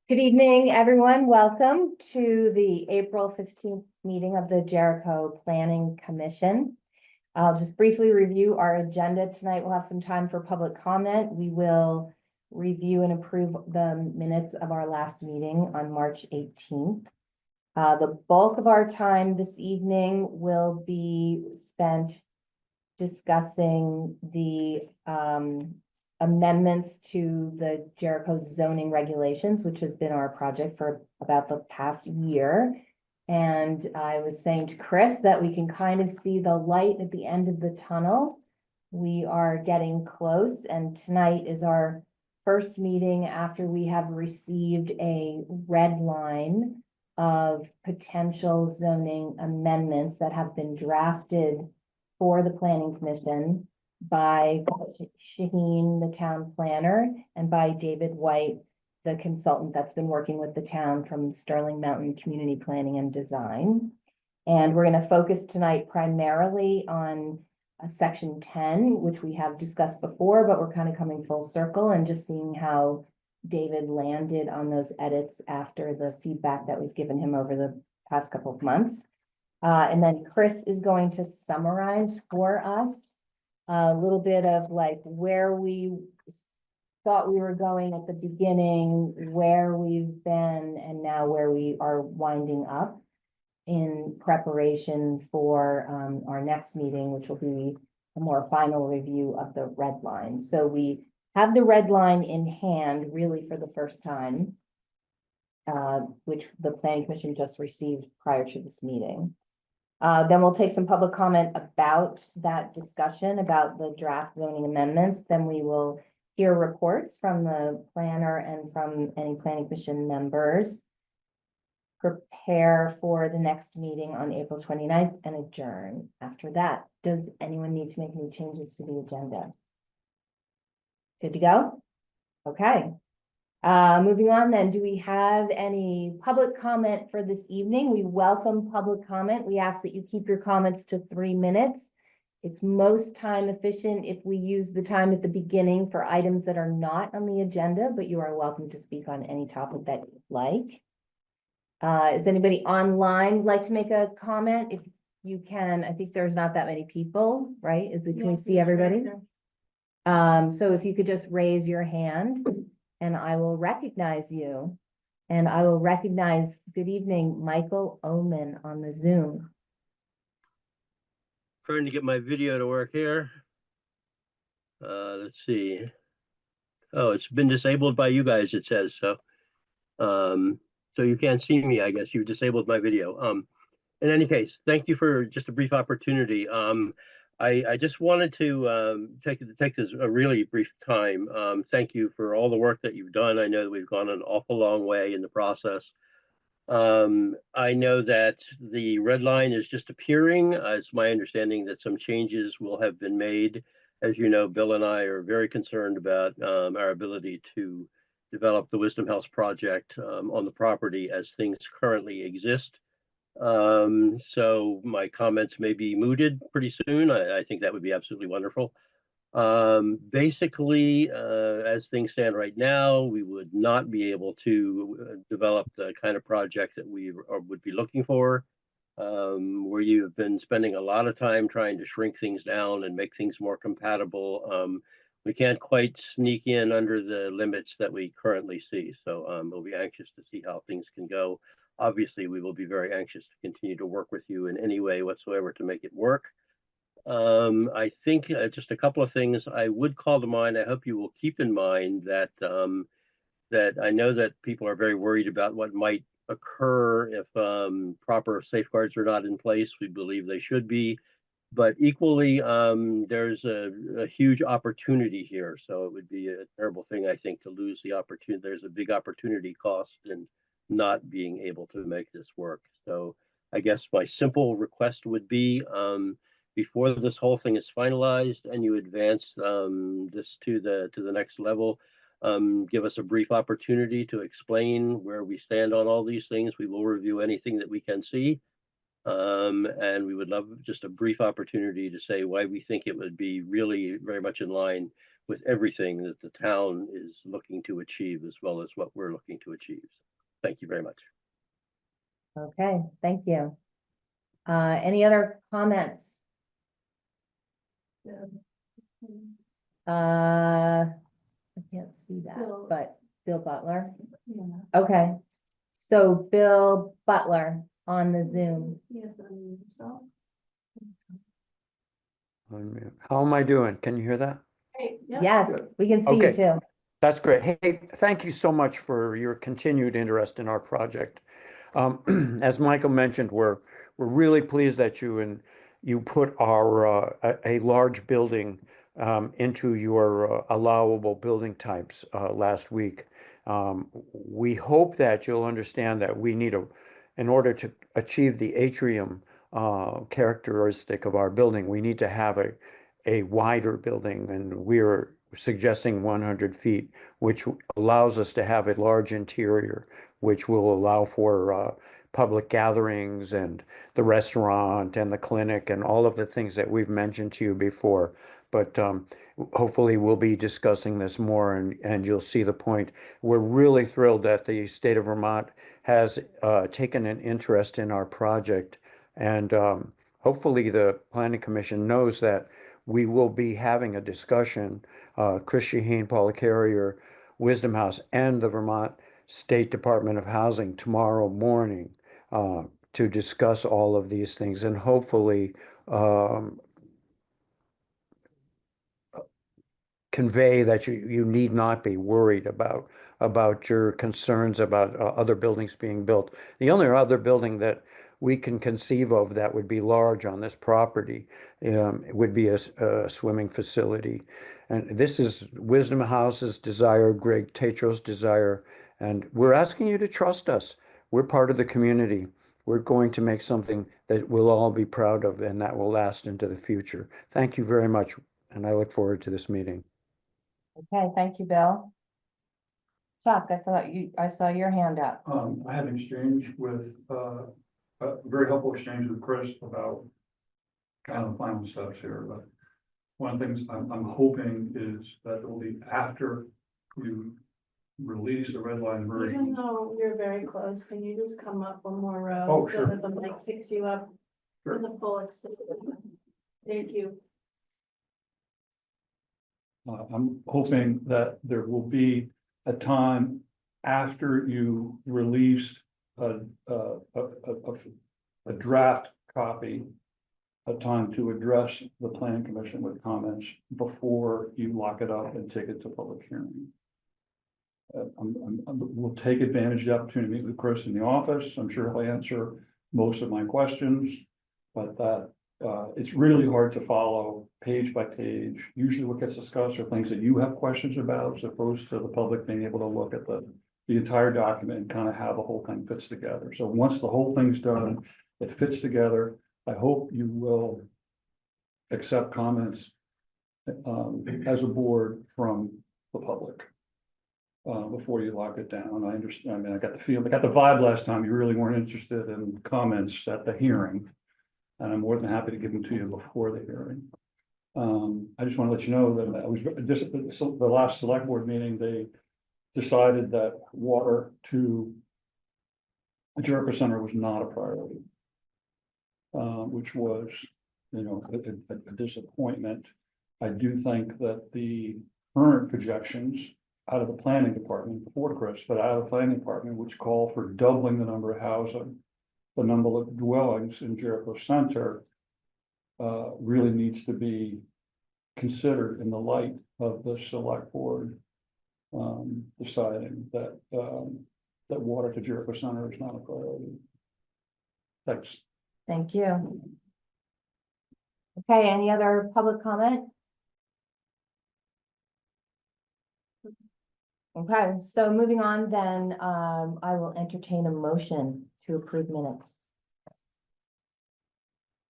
Good evening, everyone. Welcome to the April 15th meeting of the Jericho Planning Commission. I'll just briefly review our agenda tonight. We'll have some time for public comment. We will review and approve the minutes of our last meeting on March 18th. The bulk of our time this evening will be spent discussing the amendments to the Jericho zoning regulations, which has been our project for about the past year. And I was saying to Chris that we can kind of see the light at the end of the tunnel. We are getting close, and tonight is our first meeting after we have received a red line of potential zoning amendments that have been drafted for the Planning Commission by Shaheen, the town planner, and by David White, the consultant that's been working with the town from Sterling Mountain Community Planning and Design. And we're going to focus tonight primarily on section 10, which we have discussed before, but we're kind of coming full circle and just seeing how David landed on those edits after the feedback that we've given him over the past couple of months. And then Chris is going to summarize for us a little bit of like where we thought we were going at the beginning, where we've been, and now where we are winding up in preparation for our next meeting, which will be a more final review of the red line. So we have the red line in hand really for the first time, which the Planning Commission just received prior to this meeting. Then we'll take some public comment about that discussion about the draft zoning amendments. Then we will hear reports from the planner and from any Planning Commission members. Prepare for the next meeting on April 29th and adjourn. After that, does anyone need to make any changes to the agenda? Good to go? Okay. Moving on then, do we have any public comment for this evening? We welcome public comment. We ask that you keep your comments to 3 minutes. It's most time efficient if we use the time at the beginning for items that are not on the agenda, but you are welcome to speak on any topic that you'd like. Is anybody online like to make a comment? If you can, I think there's not that many people, right? Can we see everybody? So if you could just raise your hand and I will recognize you. And I will recognize, good evening, Michael Oman on the Zoom. Trying to get my video to work here. Let's see. Oh, it's been disabled by you guys, it says. So you can't see me, I guess. You disabled my video. In any case, thank you for just a brief opportunity. I just wanted to take this a really brief time. Thank you for all the work that you've done. I know that we've gone an awful long way in the process. I know that the red line is just appearing. It's my understanding that some changes will have been made. As you know, Bill and I are very concerned about our ability to develop the Wisdom House project on the property as things currently exist. So my comments may be mooted pretty soon. I think that would be absolutely wonderful. Basically, as things stand right now, we would not be able to develop the kind of project that we would be looking for, where you've been spending a lot of time trying to shrink things down and make things more compatible. We can't quite sneak in under the limits that we currently see. So we'll be anxious to see how things can go. Obviously, we will be very anxious to continue to work with you in any way whatsoever to make it work. I think just a couple of things I would call to mind. I hope you will keep in mind that that I know that people are very worried about what might occur if proper safeguards are not in place. We believe they should be, but equally, there's a huge opportunity here. So it would be a terrible thing, I think, to lose the opportunity. There's a big opportunity cost in not being able to make this work. So I guess my simple request would be, before this whole thing is finalized and you advance this to the next level, give us a brief opportunity to explain where we stand on all these things. We will review anything that we can see. And we would love just a brief opportunity to say why we think it would be really very much in line with everything that the town is looking to achieve, as well as what we're looking to achieve. Thank you very much. Okay, thank you. Any other comments? I can't see that, Bill. but Bill Butler. Yeah. Okay, so Bill Butler on the Zoom. Yes, so. Unmute. How am I doing? Can you hear that? Hey, yeah. Yes, Good. we can see you Okay. too. That's great. Hey, thank you so much for your continued interest in our project. As Michael mentioned, we're really pleased that you put our a large building into your allowable building types last week. We hope that you'll understand that we need in order to achieve the atrium characteristic of our building, we need to have a wider building, and we're suggesting 100 feet, which allows us to have a large interior, which will allow for public gatherings and the restaurant and the clinic and all of the things that we've mentioned to you before. But hopefully we'll be discussing this more, and you'll see the point. We're really thrilled that the state of Vermont has taken an interest in our project, and hopefully the Planning Commission knows that we will be having a discussion, Chris Shaheen, Paula Carrier, Wisdom House, and the Vermont State Department of Housing tomorrow morning to discuss all of these things, and hopefully convey that you need not be worried about your concerns about other buildings being built. The only other building that we can conceive of that would be large on this property would be a swimming facility. And this is Wisdom House's desire, Greg Tetro's desire, and we're asking you to trust us. We're part of the community. We're going to make something that we'll all be proud of and that will last into the future. Thank you very much, and I look forward to this meeting. Okay, thank you, Bill. Chuck, I saw your hand up. I had an exchange with, a very helpful exchange with Chris about kind of the final steps here, but one of the things I'm hoping is that it will be after you release the red line Even version. though you're very close, can you just come up one more row? Oh, so sure. that the mic picks you up Sure. to the full extent? Thank you. I'm hoping that there will be a time after you release a draft copy, a time to address the planning commission with comments before you lock it up and take it to public hearing. We'll take advantage of the opportunity to meet with Chris in the office. I'm sure he'll answer most of my questions, but that it's really hard to follow page by page. Usually what gets discussed are things that you have questions about, as opposed to the public being able to look at the entire document and kind of how the whole thing fits together. So once the whole thing's done, it fits together. I hope you will accept comments as a board from the public before you lock it down. I understand. I mean, I got the vibe last time you really weren't interested in comments at the hearing. And I'm more than happy to give them to you before the hearing. I just want to let you know that I was just the last select board meeting, they decided that water to Jericho Center was not a priority. Which was, you know, a disappointment. I do think that the current projections out of the planning department, before Chris, but out of the planning department, which call for doubling the number of housing, the number of dwellings in Jericho Center, really needs to be considered in the light of the select board deciding that that water to Jericho Center is not a priority. Thanks. Thank you. Okay, any other public comment? Okay, so moving on then, I will entertain a motion to approve minutes.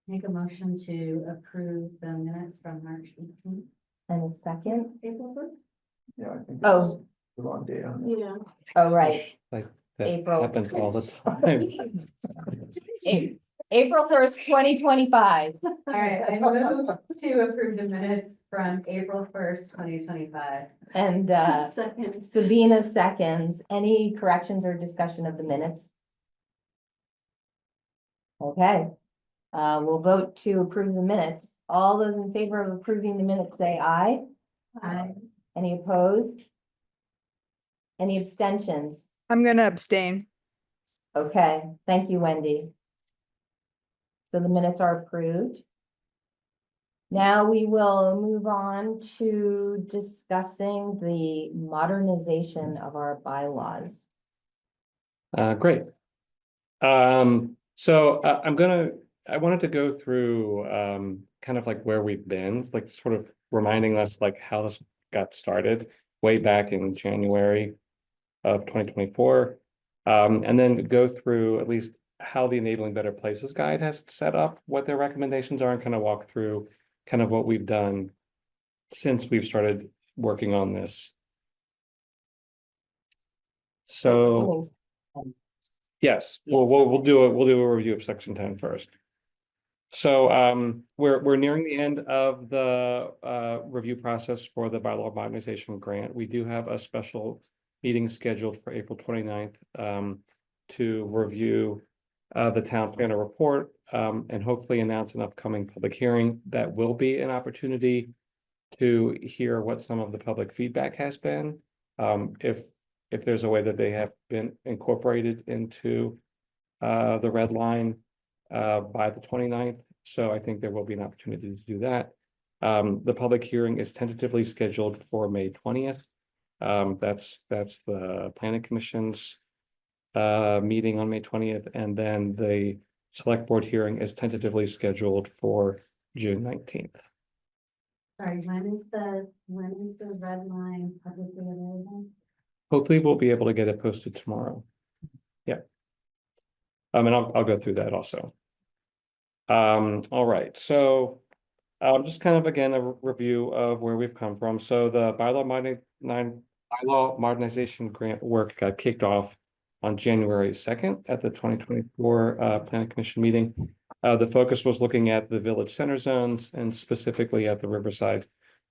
Make a motion to approve the minutes from March 18th. And a second? April 1st? Yeah, I think Oh. the wrong date on Yeah. Oh, right. That April. happens all the time. April 1st, 2025. All right, I move to approve the minutes from April 1st, 2025. And Second. Sabina seconds. Any corrections or discussion of the minutes? Okay, we'll vote to approve the minutes. All those in favor of approving the minutes, say aye. Aye. Any opposed? Any abstentions? I'm gonna abstain. Okay, thank you, Wendy. So the minutes are approved. Now we will move on to discussing the modernization of our bylaws. Great. So I wanted to go through kind of like where we've been, like sort of reminding us like how this got started way back in January of 2024. And then go through at least how the Enabling Better Places Guide has set up, what their recommendations are, and kind of walk through kind of what we've done since we've started working on this. So yes, we'll do a review of section 10 first. So we're nearing the end of the review process for the Bylaw Modernization Grant. We do have a special meeting scheduled for April 29th to review the town planner report and hopefully announce an upcoming public hearing. That will be an opportunity to hear what some of the public feedback has been. If there's a way that they have been incorporated into the red line by the 29th. So I think there will be an opportunity to do that. The public hearing is tentatively scheduled for May 20th. That's the Planning Commission's meeting on May 20th, and then the select board hearing is tentatively scheduled for June 19th. Sorry, when is the red line publicly available? Hopefully we'll be able to get it posted tomorrow. Yeah. And I'll go through that also. All right, so just kind of again a review of where we've come from. So the Bylaw Modernization Grant work got kicked off on January 2nd at the 2024 Planning Commission meeting. The focus was looking at the village center zones and specifically at the Riverside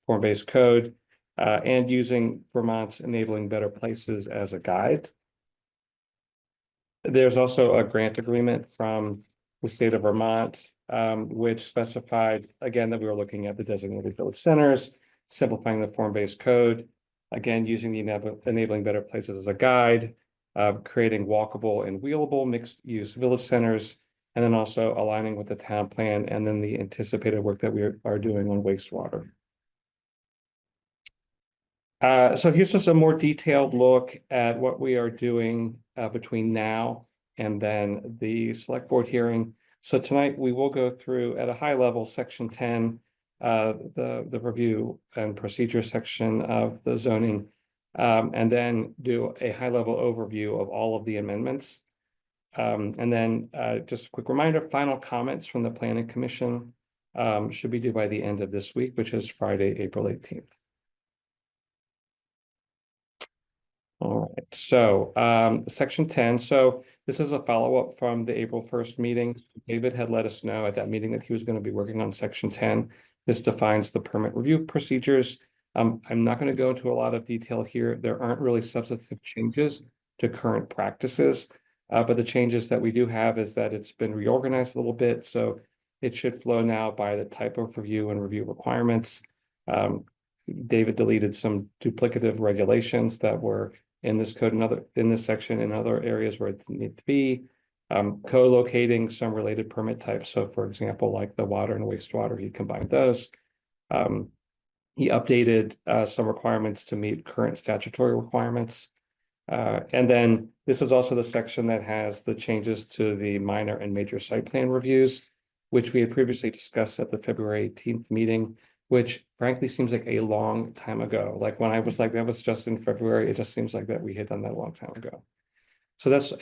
form-based code and using Vermont's Enabling Better Places as a guide. There's also a grant agreement from the state of Vermont, which specified, again, that we were looking at the designated village centers, simplifying the form-based code, again, using the Enabling Better Places as a guide, creating walkable and wheelable mixed-use village centers, and then also aligning with the town plan and then the anticipated work that we are doing on wastewater. So here's just a more detailed look at what we are doing between now and then the select board hearing. So tonight we will go through at a high level section 10, the review and procedure section of the zoning, and then do a high level overview of all of the amendments. And then just a quick reminder, final comments from the Planning Commission should be due by the end of this week, which is Friday, April 18th. All right, so section 10. So this is a follow-up from the April 1st meeting. David had let us know at that meeting that he was going to be working on section 10. This defines the permit review procedures. I'm not going to go into a lot of detail here. There aren't really substantive changes to current practices, but the changes that we do have is that it's been reorganized a little bit. So it should flow now by the type of review and review requirements. David deleted some duplicative regulations that were in this code and in this section in other areas where it need to be, co-locating some related permit types. So for example, like the water and wastewater, he combined those. He updated some requirements to meet current statutory requirements. And then this is also the section that has the changes to the minor and major site plan reviews, which we had previously discussed at the February 18th meeting, which frankly seems like a long time ago. Like when I was like, that was just in February, it just seems like that we had done that a long time ago. So that's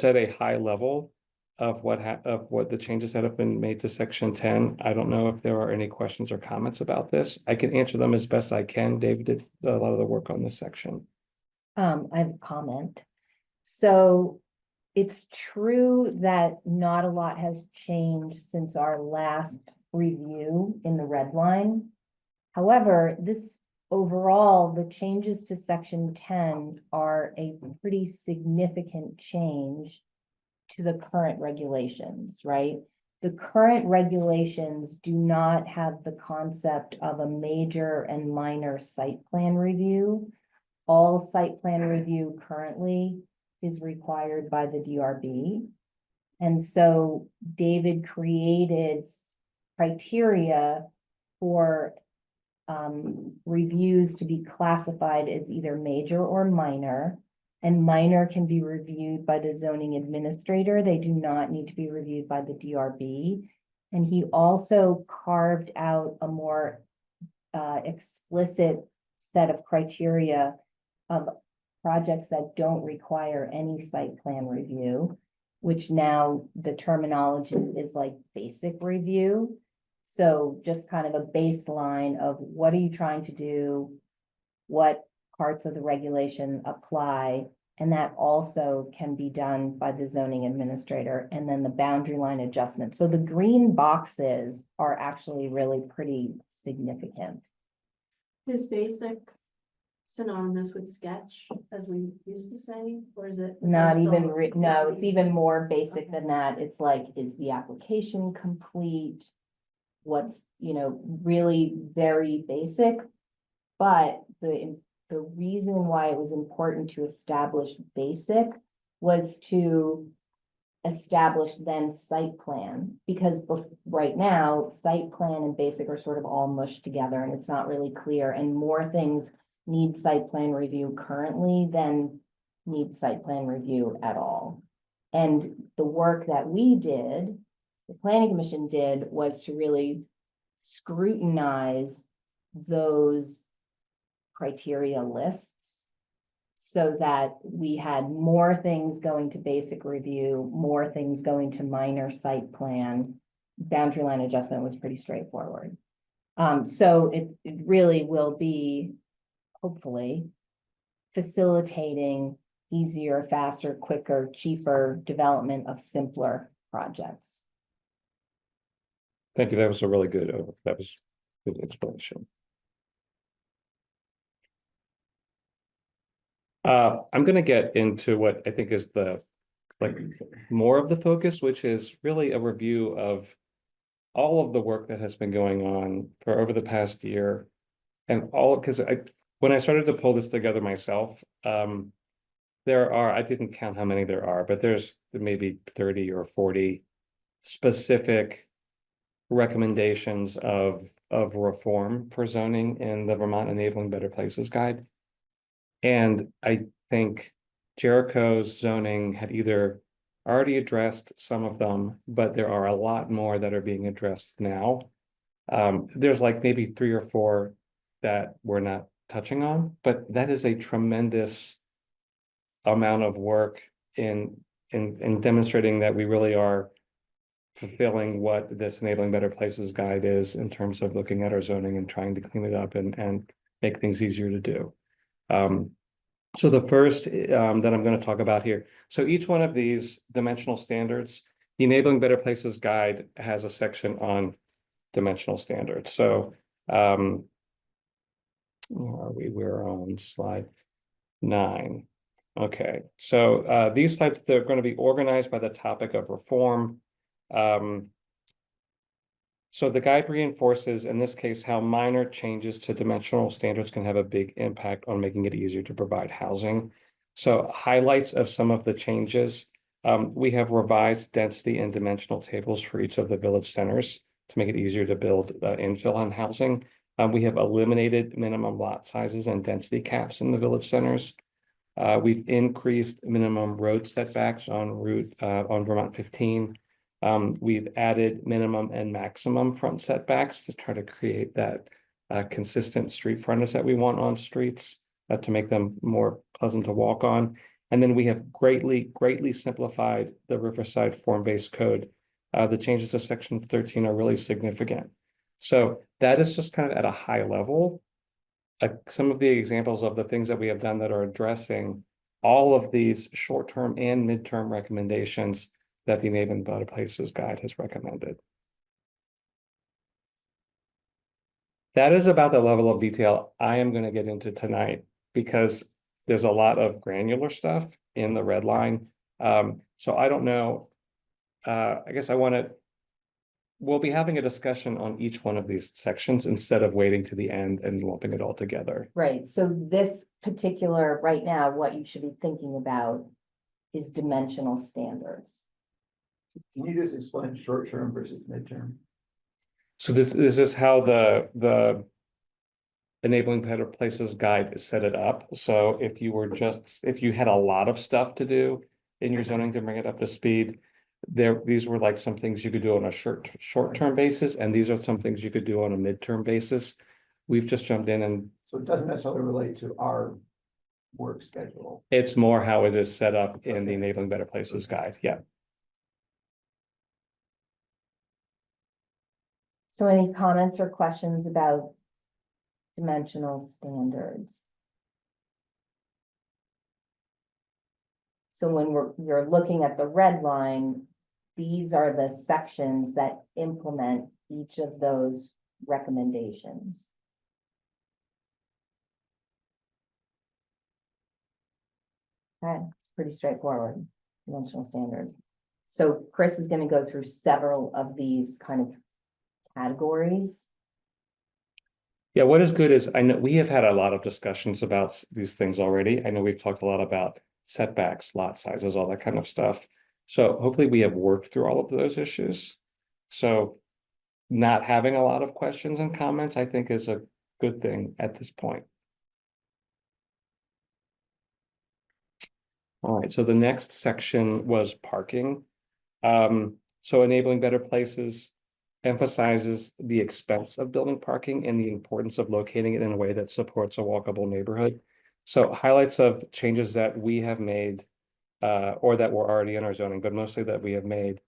at a high level of what the changes that have been made to section 10. I don't know if there are any questions or comments about this. I can answer them as best I can. David did a lot of the work on this section. I have a comment. So It's true that not a lot has changed since our last review in the red line. However, this overall, the changes to section 10 are a pretty significant change to the current regulations, right? The current regulations do not have the concept of a major and minor site plan review. All site plan review currently is required by the DRB. And so David created criteria for reviews to be classified as either major or minor. And minor can be reviewed by the zoning administrator. They do not need to be reviewed by the DRB. And he also carved out a more explicit set of criteria of projects that don't require any site plan review, which now the terminology is like basic review. So just kind of a baseline of what are you trying to do? What parts of the regulation apply? And that also can be done by the zoning administrator, and then the boundary line adjustment. So the green boxes are actually really pretty significant. Is basic synonymous with sketch, as we used to say, or is it? Not there even, still- no, it's even more basic Okay. than that. It's like, is the application complete? What's, really very basic. But the reason why it was important to establish basic was to establish then site plan, because right now, site plan and basic are sort of all mushed together and it's not really clear, and more things need site plan review currently than need site plan review at all. And the work that we did, the planning commission did, was to really scrutinize those criteria lists so that we had more things going to basic review, more things going to minor site plan. Boundary line adjustment was pretty straightforward. So it really will be, hopefully, facilitating easier, faster, quicker, cheaper development of simpler projects. Thank you. That was a really good, that was good explanation. I'm going to get into what I think is more of the focus, which is really a review of all of the work that has been going on for over the past year, and because when I started to pull this together myself, there are, I didn't count how many there are, but there's maybe 30 or 40 specific recommendations of reform for zoning in the Vermont Enabling Better Places Guide. And I think Jericho's zoning had either already addressed some of them, but there are a lot more that are being addressed now. There's like maybe 3 or 4 that we're not touching on, but that is a tremendous amount of work in demonstrating that we really are fulfilling what this Enabling Better Places Guide is in terms of looking at our zoning and trying to clean it up and make things easier to do. So the first that I'm going to talk about here. So each one of these dimensional standards, the Enabling Better Places Guide has a section on dimensional standards. So where are we? We're on slide 9. Okay, so these slides, they're going to be organized by the topic of reform. So the guide reinforces, in this case, how minor changes to dimensional standards can have a big impact on making it easier to provide housing. So highlights of some of the changes. We have revised density and dimensional tables for each of the village centers to make it easier to build infill on housing. We have eliminated minimum lot sizes and density caps in the village centers. We've increased minimum road setbacks on Vermont 15. We've added minimum and maximum front setbacks to try to create that consistent street frontage that we want on streets to make them more pleasant to walk on. And then we have greatly simplified the Riverside form-based code. The changes to section 13 are really significant. So that is just kind of at a high level. Some of the examples of the things that we have done that are addressing all of these short-term and midterm recommendations that the Enabling Better Places Guide has recommended. That is about the level of detail I am going to get into tonight, because there's a lot of granular stuff in the red line. So I don't know. I guess we'll be having a discussion on each one of these sections instead of waiting to the end and lumping it all together. Right, so this particular, right now, what you should be thinking about is dimensional standards. Can you just explain short-term versus midterm? So this is how the Enabling Better Places Guide is set it up. So if you had a lot of stuff to do in your zoning to bring it up to speed, these were like some things you could do on a short-term basis, and these are some things you could do on a midterm basis. We've just jumped in, and So it doesn't necessarily relate to our work schedule. it's more how it is set up in the Enabling Better Places Guide. Yeah. So any comments or questions about dimensional standards? So when you're looking at the red line, these are the sections that implement each of those recommendations. Okay, it's pretty straightforward, dimensional standards. So Chris is going to go through several of these kind of categories. Yeah, what is good is I know we have had a lot of discussions about these things already. I know we've talked a lot about setbacks, lot sizes, all that kind of stuff. So hopefully we have worked through all of those issues. So not having a lot of questions and comments, I think, is a good thing at this point. All right, so the next section was parking. So Enabling Better Places emphasizes the expense of building parking and the importance of locating it in a way that supports a walkable neighborhood. So highlights of changes that we have made or that were already in our zoning, but mostly that we have made.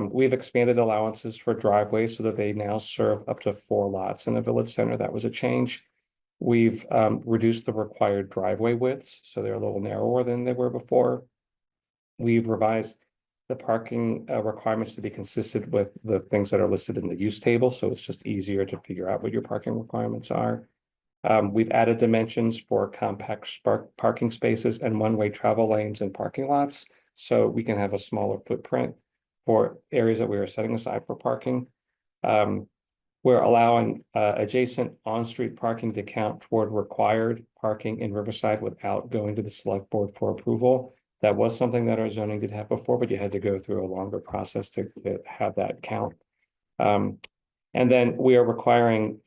We've expanded allowances for driveways so that they now serve up to 4 lots in a village center. That was a change. We've reduced the required driveway widths, so they're a little narrower than they were before. We've revised the parking requirements to be consistent with the things that are listed in the use table, so it's just easier to figure out what your parking requirements are. We've added dimensions for compact parking spaces and one-way travel lanes and parking lots, so we can have a smaller footprint for areas that we are setting aside for parking. We're allowing adjacent on-street parking to count toward required parking in Riverside without going to the select board for approval. That was something that our zoning did have before, but you had to go through a longer process to have that count. And then we are requiring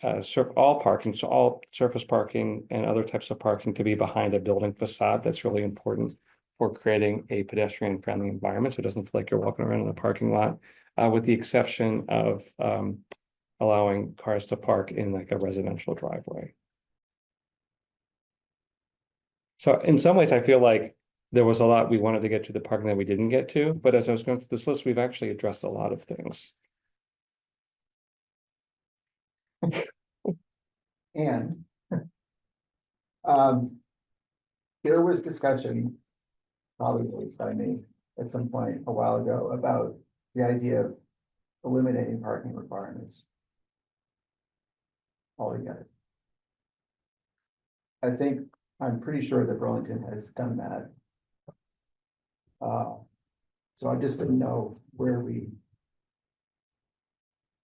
all parking, so all surface parking and other types of parking to be behind a building facade. That's really important for creating a pedestrian-friendly environment, so it doesn't feel like you're walking around in a parking lot, with the exception of allowing cars to park in like a residential driveway. So in some ways, I feel like there was a lot we wanted to get to the parking that we didn't get to, but as I was going through this list, we've actually addressed a lot of things. And there was discussion, probably raised by me at some point a while ago, about the idea of eliminating parking requirements altogether. I'm pretty sure that Burlington has done that. So I just didn't know where we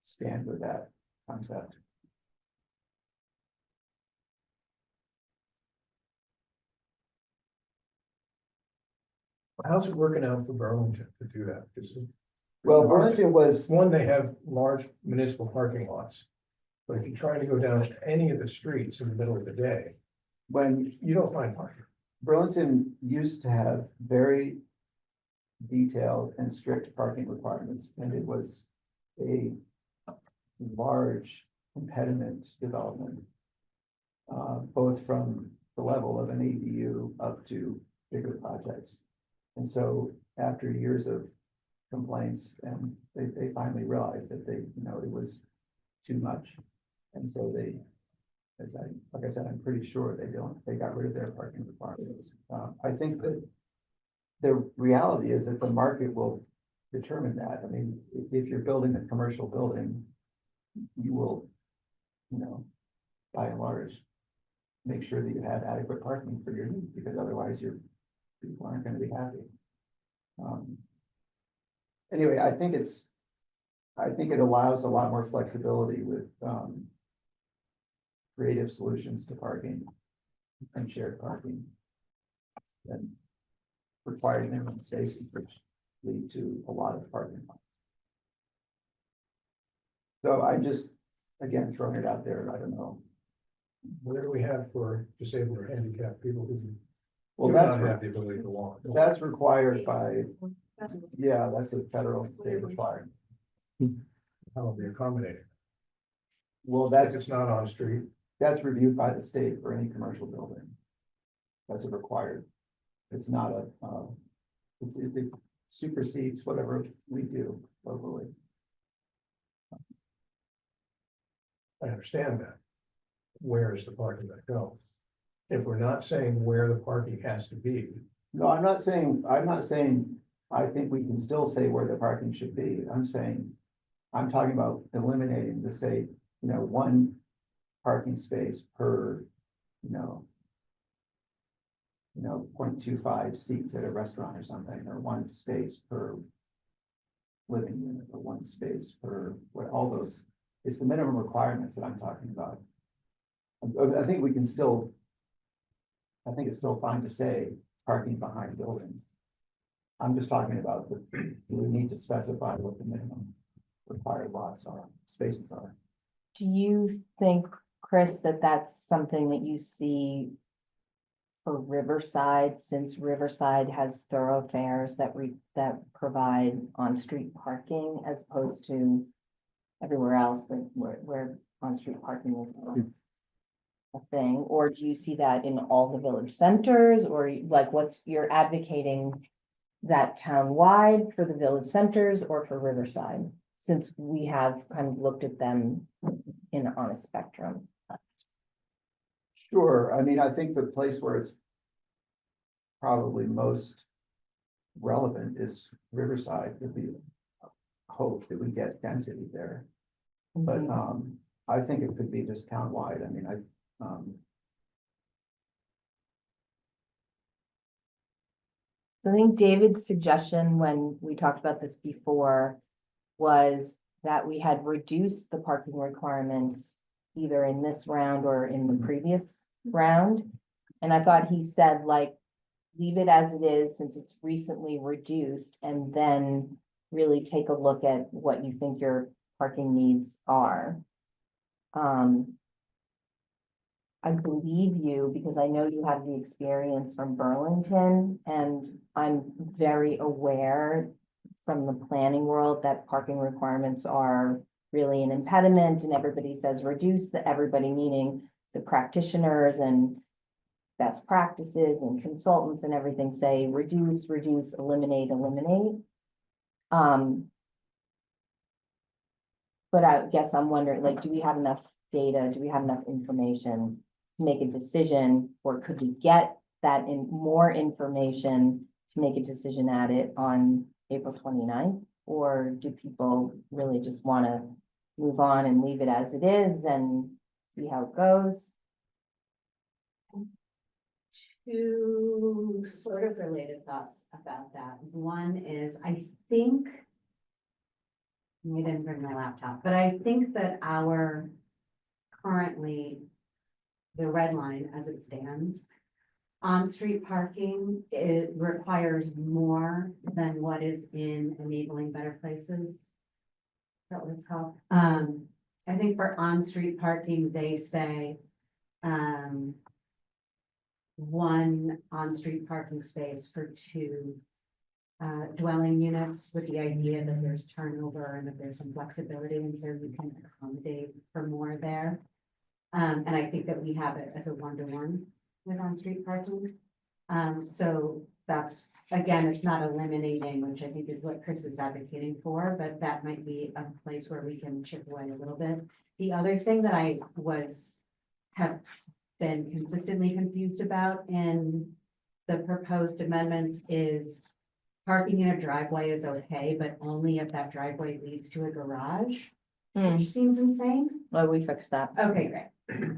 stand with that concept. How's it working out for Burlington to do that? Well, Burlington was, One, they have large municipal parking lots. But if you're trying to go down any of the streets in the middle of the day, when you don't find parking. Burlington used to have very detailed and strict parking requirements, and it was a large impediment to development. Both from the level of an ADU up to bigger projects. And so after years of complaints, and they finally realized that it was too much. And so they like I said, I'm pretty sure they got rid of their parking requirements. I think that the reality is that the market will determine that. I mean, if you're building a commercial building, you will, by and large, make sure that you have adequate parking for your needs, because otherwise your people aren't gonna be happy. Anyway, I think it allows a lot more flexibility with, creative solutions to parking and shared parking. And required minimum spaces, which lead to a lot of parking lots. So I just, again, throwing it out there, I don't know. What do we have for disabled or handicapped people who Well, do that's, not have the ability to walk? that's required by, yeah, that's a federal and state requirement. How will be accommodated? Well, If it's not on street, that's reviewed by the state for any commercial building. That's a required. It's not it supersedes whatever we do locally. I understand that. Where is the parking gonna go? If we're not saying where the parking has to be, No, I'm not saying, I think we can still say where the parking should be. I'm talking about eliminating the say, one parking space per, 0.25 seats at a restaurant or something, or one space per living unit, or one space per, all those, it's the minimum requirements that I'm talking about. I think it's still fine to say parking behind buildings. I'm just talking about we need to specify what the minimum required spaces are. Do you think, Chris, that that's something that you see for Riverside, since Riverside has thoroughfares that provide on-street parking as opposed to everywhere else where on-street parking is a thing? Or do you see that in all the village centers, or like you're advocating that town-wide for the village centers or for Riverside? Since we have kind of looked at them on a spectrum. Sure, I mean, I think the place where it's probably most relevant is Riverside, with the hope that we get density there. But I think it could be just town-wide. I mean, I think David's suggestion when we talked about this before was that we had reduced the parking requirements either in this round or in the previous round. And I thought he said, like, leave it as it is since it's recently reduced, and then really take a look at what you think your parking needs are. I believe you because I know you have the experience from Burlington, and I'm very aware from the planning world that parking requirements are really an impediment, and everybody says reduce, everybody meaning the practitioners and best practices and consultants and everything say reduce, eliminate. But I guess I'm wondering, like, do we have enough data? Do we have enough information to make a decision, or could we get that more information to make a decision at it on April 29th? Or do people really just want to move on and leave it as it is and see how it goes? Two sort of related thoughts about that. One is, I think, I didn't bring my laptop, but I think that currently, the red line as it stands, on-street parking, it requires more than what is in enabling better places. Is that what it's called? I think for on-street parking, they say, one on-street parking space for two dwelling units, with the idea that there's turnover and that there's some flexibility, and so you can accommodate for more there. And I think that we have it as a 1-to-1 with on-street parking. So that's, again, it's not eliminating, which I think is what Chris is advocating for, but that might be a place where we can chip away a little bit. The other thing that I was have been consistently confused about in the proposed amendments is parking in a driveway is okay, but only if that driveway leads to a garage, Hmm, which seems insane. well, we fixed that. Okay, great.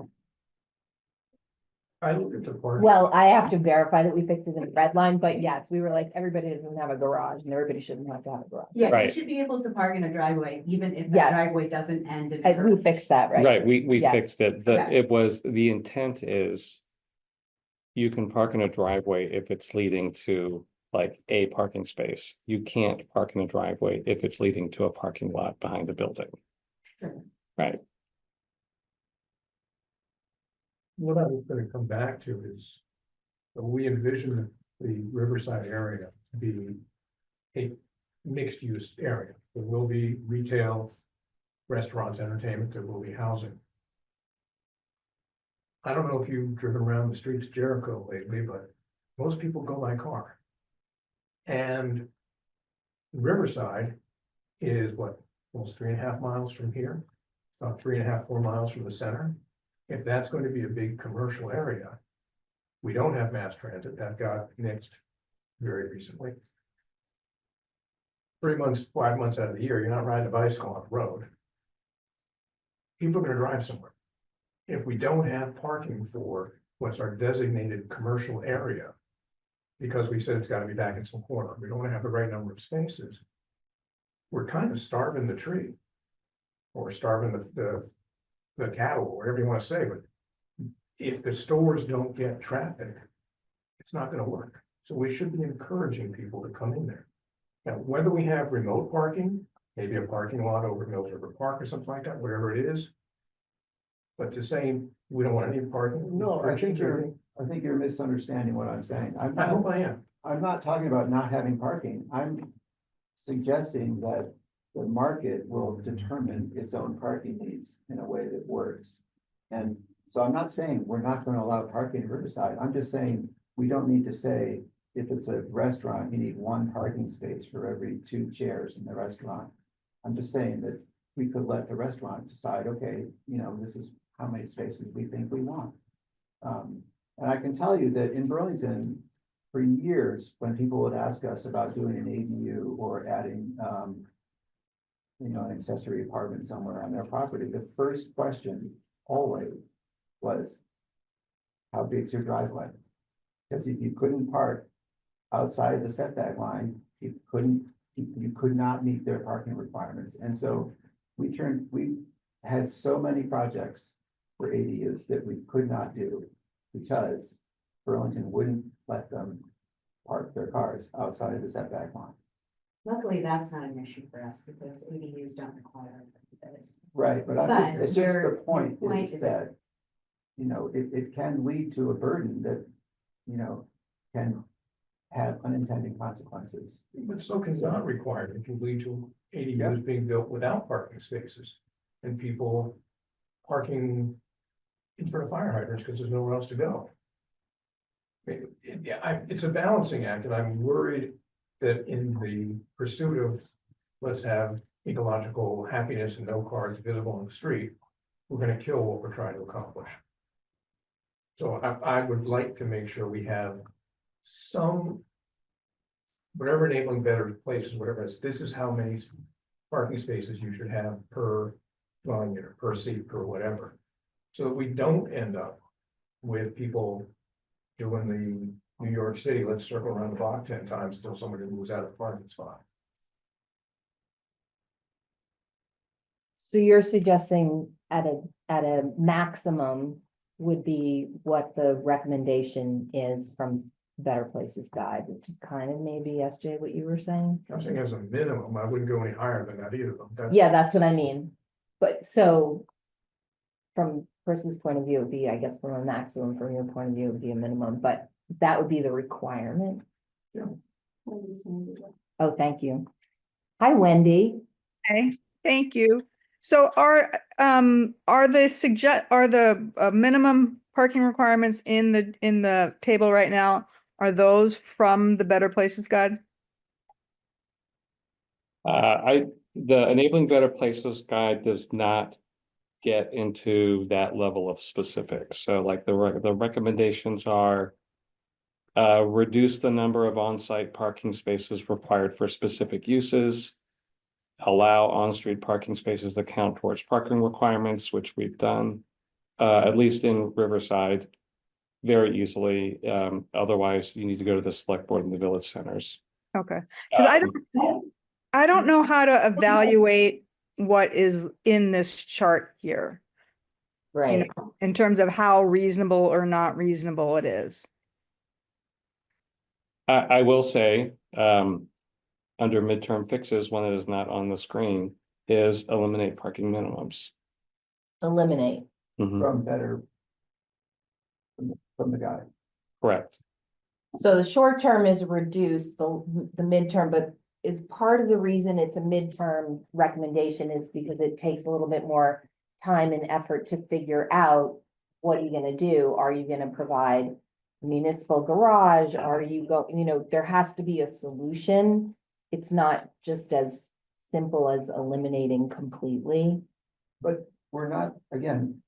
I look at the park. Well, I have to verify that we fixed it in the red line, but yes, we were like, everybody doesn't have a garage and everybody shouldn't have to have a garage. Yeah, you Right. should be able to park in a driveway, even if the Yes. driveway doesn't end in a We garage. fixed that, right? Right, we Yes. fixed it. Okay. It was, the intent is you can park in a driveway if it's leading to like a parking space. You can't park in a driveway if it's leading to a parking lot behind a building. Sure. Right, What I was gonna come back to is, we envision the Riverside area to be a mixed-use area. There will be retail, restaurants, entertainment, there will be housing. I don't know if you've driven around the streets of Jericho lately, but most people go by car. And Riverside is what, almost 3.5 miles from here, about 3.5, 4 miles from the center. If that's going to be a big commercial area, we don't have mass transit, that got nixed very recently. 3 months, 5 months out of the year, you're not riding a bicycle on the road. People are gonna drive somewhere. If we don't have parking for what's our designated commercial area, because we said it's gotta be back in some corner, we don't have the right number of spaces, we're kind of starving the tree. Or starving the cattle, or whatever you wanna say, but if the stores don't get traffic, it's not gonna work. So we should be encouraging people to come in there. Now, whether we have remote parking, maybe a parking lot over Mills River Park or something like that, whatever it is. But to say we don't want any parking. No, I think you're misunderstanding what I'm saying. I hope I am. I'm not talking about not having parking. I'm suggesting that the market will determine its own parking needs in a way that works. And so I'm not saying we're not going to allow parking in Riverside. I'm just saying we don't need to say if it's a restaurant, you need 1 parking space for every 2 chairs in the restaurant. I'm just saying that we could let the restaurant decide, okay, this is how many spaces we think we want. And I can tell you that in Burlington, for years, when people would ask us about doing an ADU or adding, an accessory apartment somewhere on their property, the first question always was, how big's your driveway? Because if you couldn't park outside the setback line, you could not meet their parking requirements. And so we had so many projects for ADUs that we could not do because Burlington wouldn't let them park their cars outside of the setback line. Luckily, that's not an issue for us because ADUs don't require those. Right, but it's just your the point point is that, it can lead to a burden that, can have unintended consequences. But so can not required. It can lead to ADUs being built without parking spaces. And people parking in front of fire hydrants because there's nowhere else to go. It's a balancing act, and I'm worried that in the pursuit of, let's have ecological happiness and no cars visible on the street, we're gonna kill what we're trying to accomplish. So I would like to make sure we have some, whatever enabling better places, whatever it is, this is how many parking spaces you should have per dwelling unit, per seat, per whatever. So that we don't end up with people doing the New York City, let's circle around the block 10 times until somebody moves out of the parking spot. So you're suggesting at a maximum would be what the recommendation is from Better Places Guide, which is kind of maybe SJ what you were saying? I'm saying as a minimum, I wouldn't go any higher than that either. Yeah, that's what I mean. But so from Chris's point of view, it would be, I guess, from a maximum, from your point of view, it would be a minimum, but that would be the requirement. Yeah. Oh, thank you. Hi, Wendy. Okay, thank you. So are the minimum parking requirements in the table right now, are those from the Better Places Guide? the Enabling Better Places Guide does not get into that level of specifics. So like the recommendations are reduce the number of on-site parking spaces required for specific uses. Allow on-street parking spaces to count towards parking requirements, which we've done, at least in Riverside, very easily. Otherwise, you need to go to the select board in the village centers. Okay, because I don't know how to evaluate what is in this chart here, you Right, know, in terms of how reasonable or not reasonable it is. I will say, under midterm fixes, one that is not on the screen, is eliminate parking minimums. eliminate. Mhm, From better. From the guy. correct. So the short term is reduced, the midterm, but is part of the reason it's a midterm recommendation is because it takes a little bit more time and effort to figure out what are you gonna do? Are you gonna provide municipal garage? Are you there has to be a solution. It's not just as simple as eliminating completely. But we're not, again,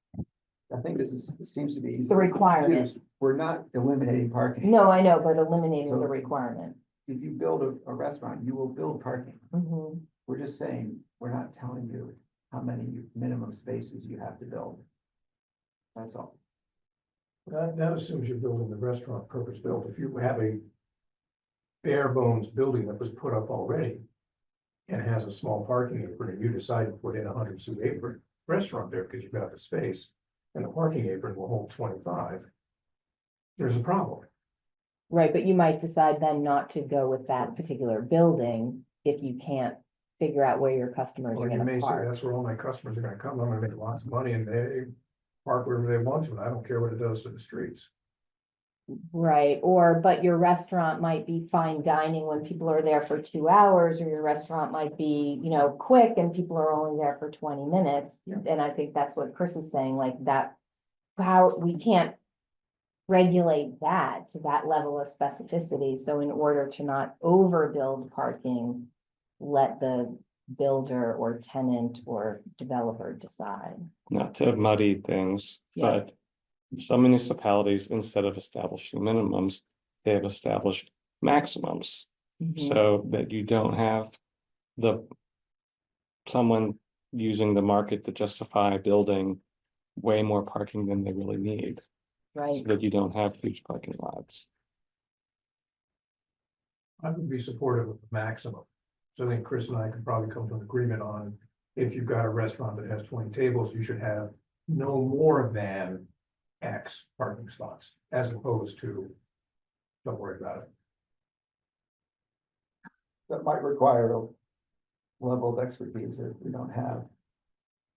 I think this seems to be. The requirement. confused. We're not eliminating parking. No, I know, but eliminating the So- requirement. If you build a restaurant, you will build parking. Mhm. We're just saying, we're not telling you how many minimum spaces you have to build. That's all. That assumes you're building the restaurant purpose built. If you have a bare bones building that was put up already and has a small parking apron, and you decide to put in a 100-seat apron restaurant there because you've got the space, and the parking apron will hold 25, there's a problem. Right, but you might decide then not to go with that particular building if you can't figure out where your customers Or are you gonna may say, park. that's where all my customers are gonna come, I'm gonna make lots of money, and they park wherever they want to, and I don't care what it does to the streets. Right, but your restaurant might be fine dining when people are there for 2 hours, or your restaurant might be, quick and people are only there for 20 minutes. Yeah. And I think that's what Chris is saying, like that, how we can't regulate that to that level of specificity. So in order to not overbuild parking, let the builder or tenant or developer decide. Not to muddy things, Yeah. but some municipalities, instead of establishing minimums, they have established maximums. Mhm. So that you don't have someone using the market to justify building way more parking than they really need, Right, so that you don't have huge parking lots. I would be supportive of the maximum. So I think Chris and I could probably come to an agreement on, if you've got a restaurant that has 20 tables, you should have no more than X parking spots, as opposed to, don't worry about it. That might require a level of expertise that we don't have.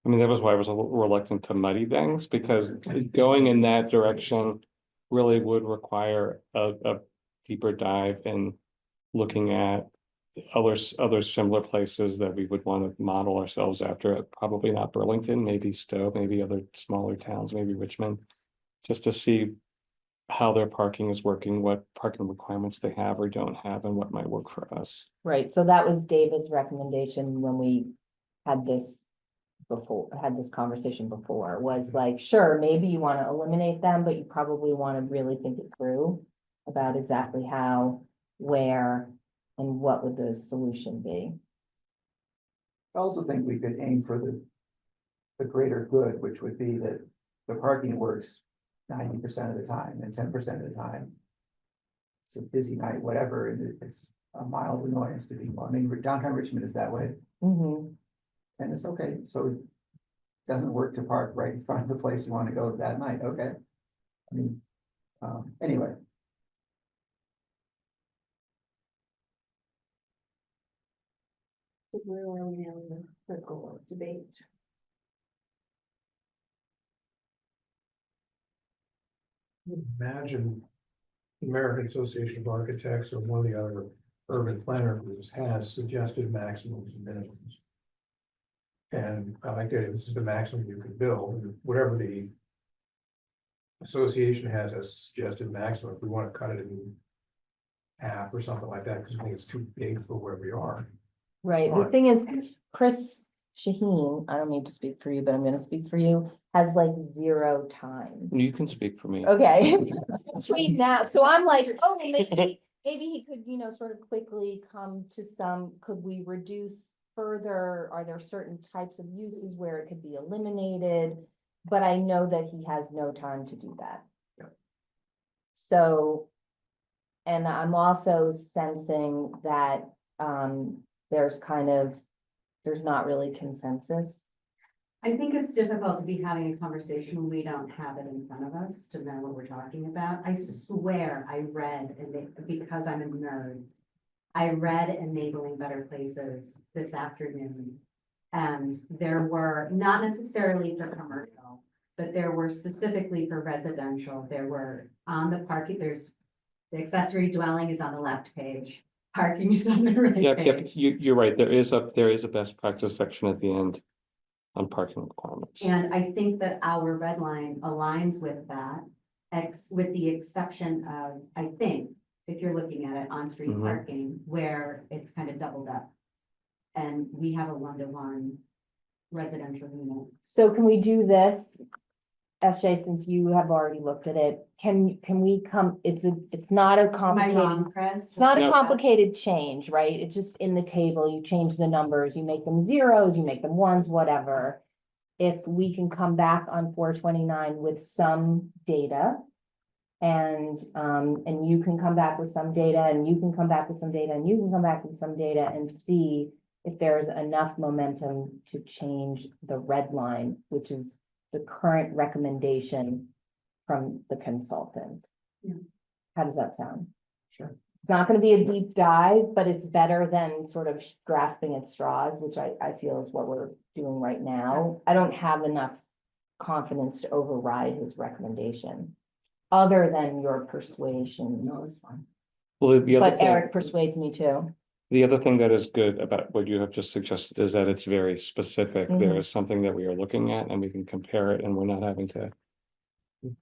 I mean, that was why I was a little reluctant to muddy things, because going in that direction really would require a deeper dive in looking at other similar places that we would want to model ourselves after. Probably not Burlington, maybe Stowe, maybe other smaller towns, maybe Richmond, just to see how their parking is working, what parking requirements they have or don't have, and what might work for us. right. So that was David's recommendation when we had this conversation before, was like, sure, maybe you want to eliminate them, but you probably want to really think it through about exactly how, where, and what would the solution be. I also think we could aim for the greater good, which would be that the parking works 90% of the time and 10% of the time. It's a busy night, whatever, and it's a mild annoyance to people. I mean, downtown Richmond is that way, Mhm. and it's okay. So it doesn't work to park right in front of the place you want to go that night, okay? I mean, anyway. Where are we on the circle of debate? Imagine the American Association of Architects or one of the other urban planner groups has suggested maximums and minimums. And I like that this is the maximum you can build, and whatever the association has as a suggested maximum, if we want to cut it in half or something like that, because I think it's too big for where we are. Right, the Fine. thing is, Chris Shaheen, I don't mean to speak for you, but I'm gonna speak for you, has like 0 time. You can speak for me. Okay, between now, so I'm like, oh, maybe he could, sort of quickly come to could we reduce further? Are there certain types of uses where it could be eliminated? But I know that he has no time to do that. So, and I'm also sensing that, there's not really consensus. I think it's difficult to be having a conversation when we don't have it in front of us to know what we're talking about. I swear I read, because I'm a nerd, I read Enabling Better Places this afternoon. And there were, not necessarily for commercial, but there were specifically for residential. There were on the parking, there's the accessory dwelling is on the left page. Parking is on the right Yep, page. you're right. There is a best practice section at the end on parking requirements. And I think that our red line aligns with that, with the exception of, I think, if you're looking at it on-street Mhm. parking, where it's kind of doubled up. And we have a 1-to-1 residential unit. So can we do this? SJ, since you have already looked at it, can we come, it's not a Am I complicated, wrong, Chris? it's not a No. complicated change, right? It's just in the table, you change the numbers, you make them zeros, you make them ones, whatever. If we can come back on 429 with some data. And you can come back with some data, and you can come back with some data, and you can come back with some data and see if there's enough momentum to change the red line, which is the current recommendation from the consultant. Yeah. How does that sound? Sure. It's not gonna be a deep dive, but it's better than sort of grasping at straws, which I feel is what we're doing right now. I don't have enough confidence to override his recommendation, other than your persuasion. No, that's fine. Well, the other But thing, Eric persuades me too. the other thing that is good about what you have just suggested is that it's very specific. There Mhm. is something that we are looking at and we can compare it and we're not having to.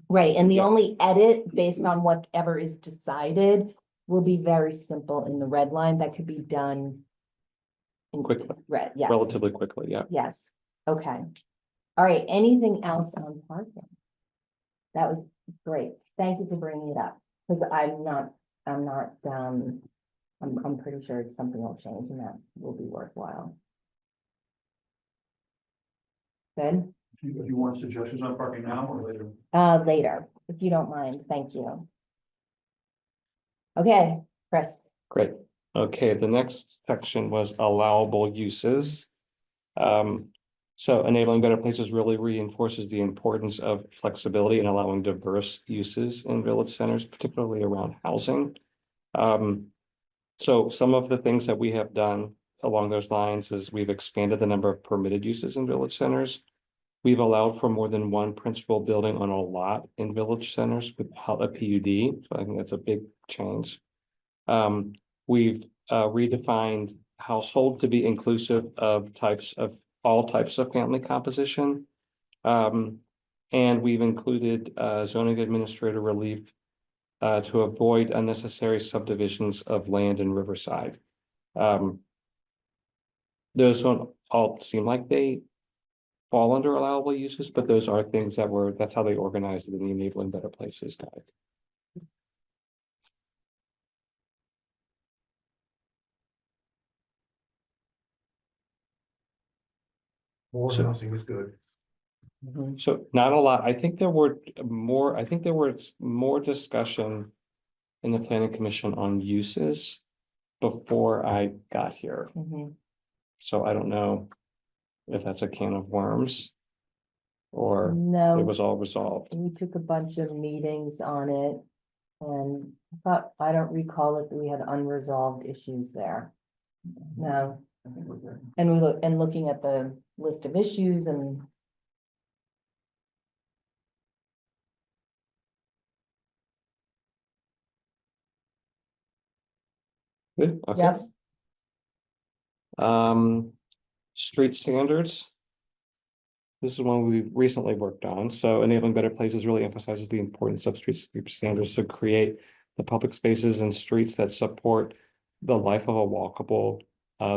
Right, and the Yeah. only edit based on whatever is decided will be very simple in the red line that could be done. In Quickly. red, yes. Relatively quickly, yeah. Yes, okay. All right, anything else on parking? That was great. Thank you for bringing it up, because I'm pretty sure it's something will change and that will be worthwhile. Good, If you want suggestions on parking now or later. later, if you don't mind, thank you. Okay, Chris. Great. Okay, the next section was allowable uses. So enabling better places really reinforces the importance of flexibility and allowing diverse uses in village centers, particularly around housing. So some of the things that we have done along those lines is we've expanded the number of permitted uses in village centers. We've allowed for more than one principal building on a lot in village centers without a PUD, so I think that's a big change. We've redefined household to be inclusive of all types of family composition. And we've included zoning administrator relief to avoid unnecessary subdivisions of land in Riverside. Those don't all seem like they fall under allowable uses, but those are things that's how they organized it in the Enabling Better Places guide. More So- housing is good. So not a lot. I think there was more discussion in the planning commission on uses before I got here. Mhm. So I don't know if that's a can of worms or it No, was all resolved. we took a bunch of meetings on it. And I don't recall that we had unresolved issues there. No, I think we're good. and looking at the list of issues and. Good, okay. Yep. Street standards. This is one we've recently worked on. So enabling better places really emphasizes the importance of street standards to create the public spaces and streets that support the life of a walkable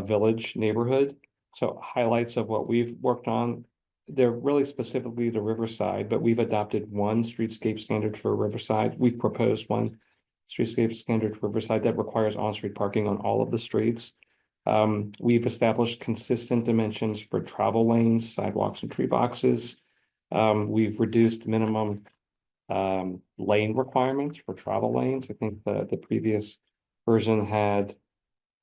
village neighborhood. So highlights of what we've worked on, they're really specifically to Riverside, but we've adopted one streetscape standard for Riverside. We've proposed one streetscape standard for Riverside that requires on-street parking on all of the streets. We've established consistent dimensions for travel lanes, sidewalks, and tree boxes. We've reduced minimum lane requirements for travel lanes. I think the previous version had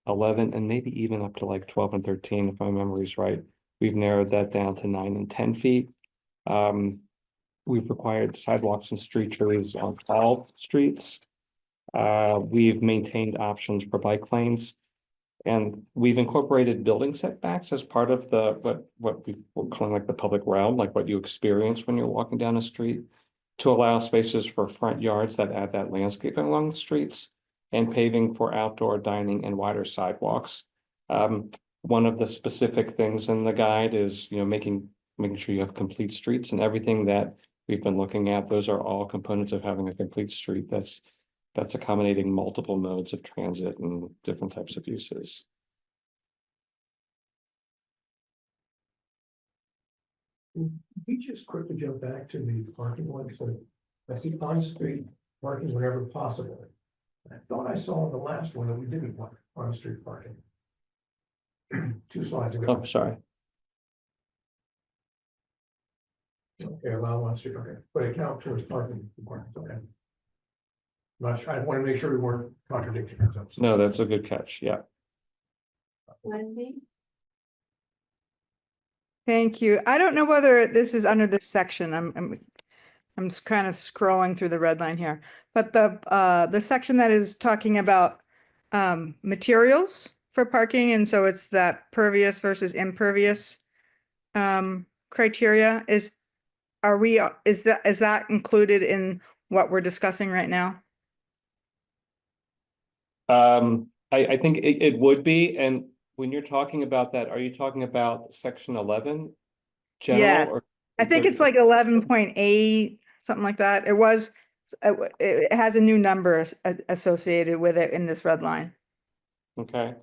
11 and maybe even up to like 12 and 13, if my memory is right. We've narrowed that down to 9 and 10 feet. We've required sidewalks and street trees on all streets. We've maintained options for bike lanes. And we've incorporated building setbacks as part of the what we're calling like the public realm, like what you experience when you're walking down a street, to allow spaces for front yards that add that landscaping along the streets, and paving for outdoor dining and wider sidewalks. One of the specific things in the guide is, you know, making sure you have complete streets, and everything that we've been looking at, those are all components of having a complete street that's accommodating multiple modes of transit and different types of uses. Can we just quickly jump back to the parking one? So I see on-street parking whenever possible. I thought I saw in the last one that we didn't want on-street parking. 2 slides ago. Oh, sorry. Okay, allow on-street, okay, but it counts towards parking requirements, okay. Not sure, I want to make sure we weren't contradicting ourselves. No, that's a good catch. Yeah. Wendy? Thank you. I don't know whether this is under this section. I'm just kind of scrolling through the red line here, but the section that is talking about materials for parking, and so it's that pervious versus impervious criteria. Is that included in what we're discussing right now? I think it would be. And when you're talking about that, are you talking about section 11? General, Yeah. or I think it's like 11.8, something like that. It has a new number associated with it in this red line. okay.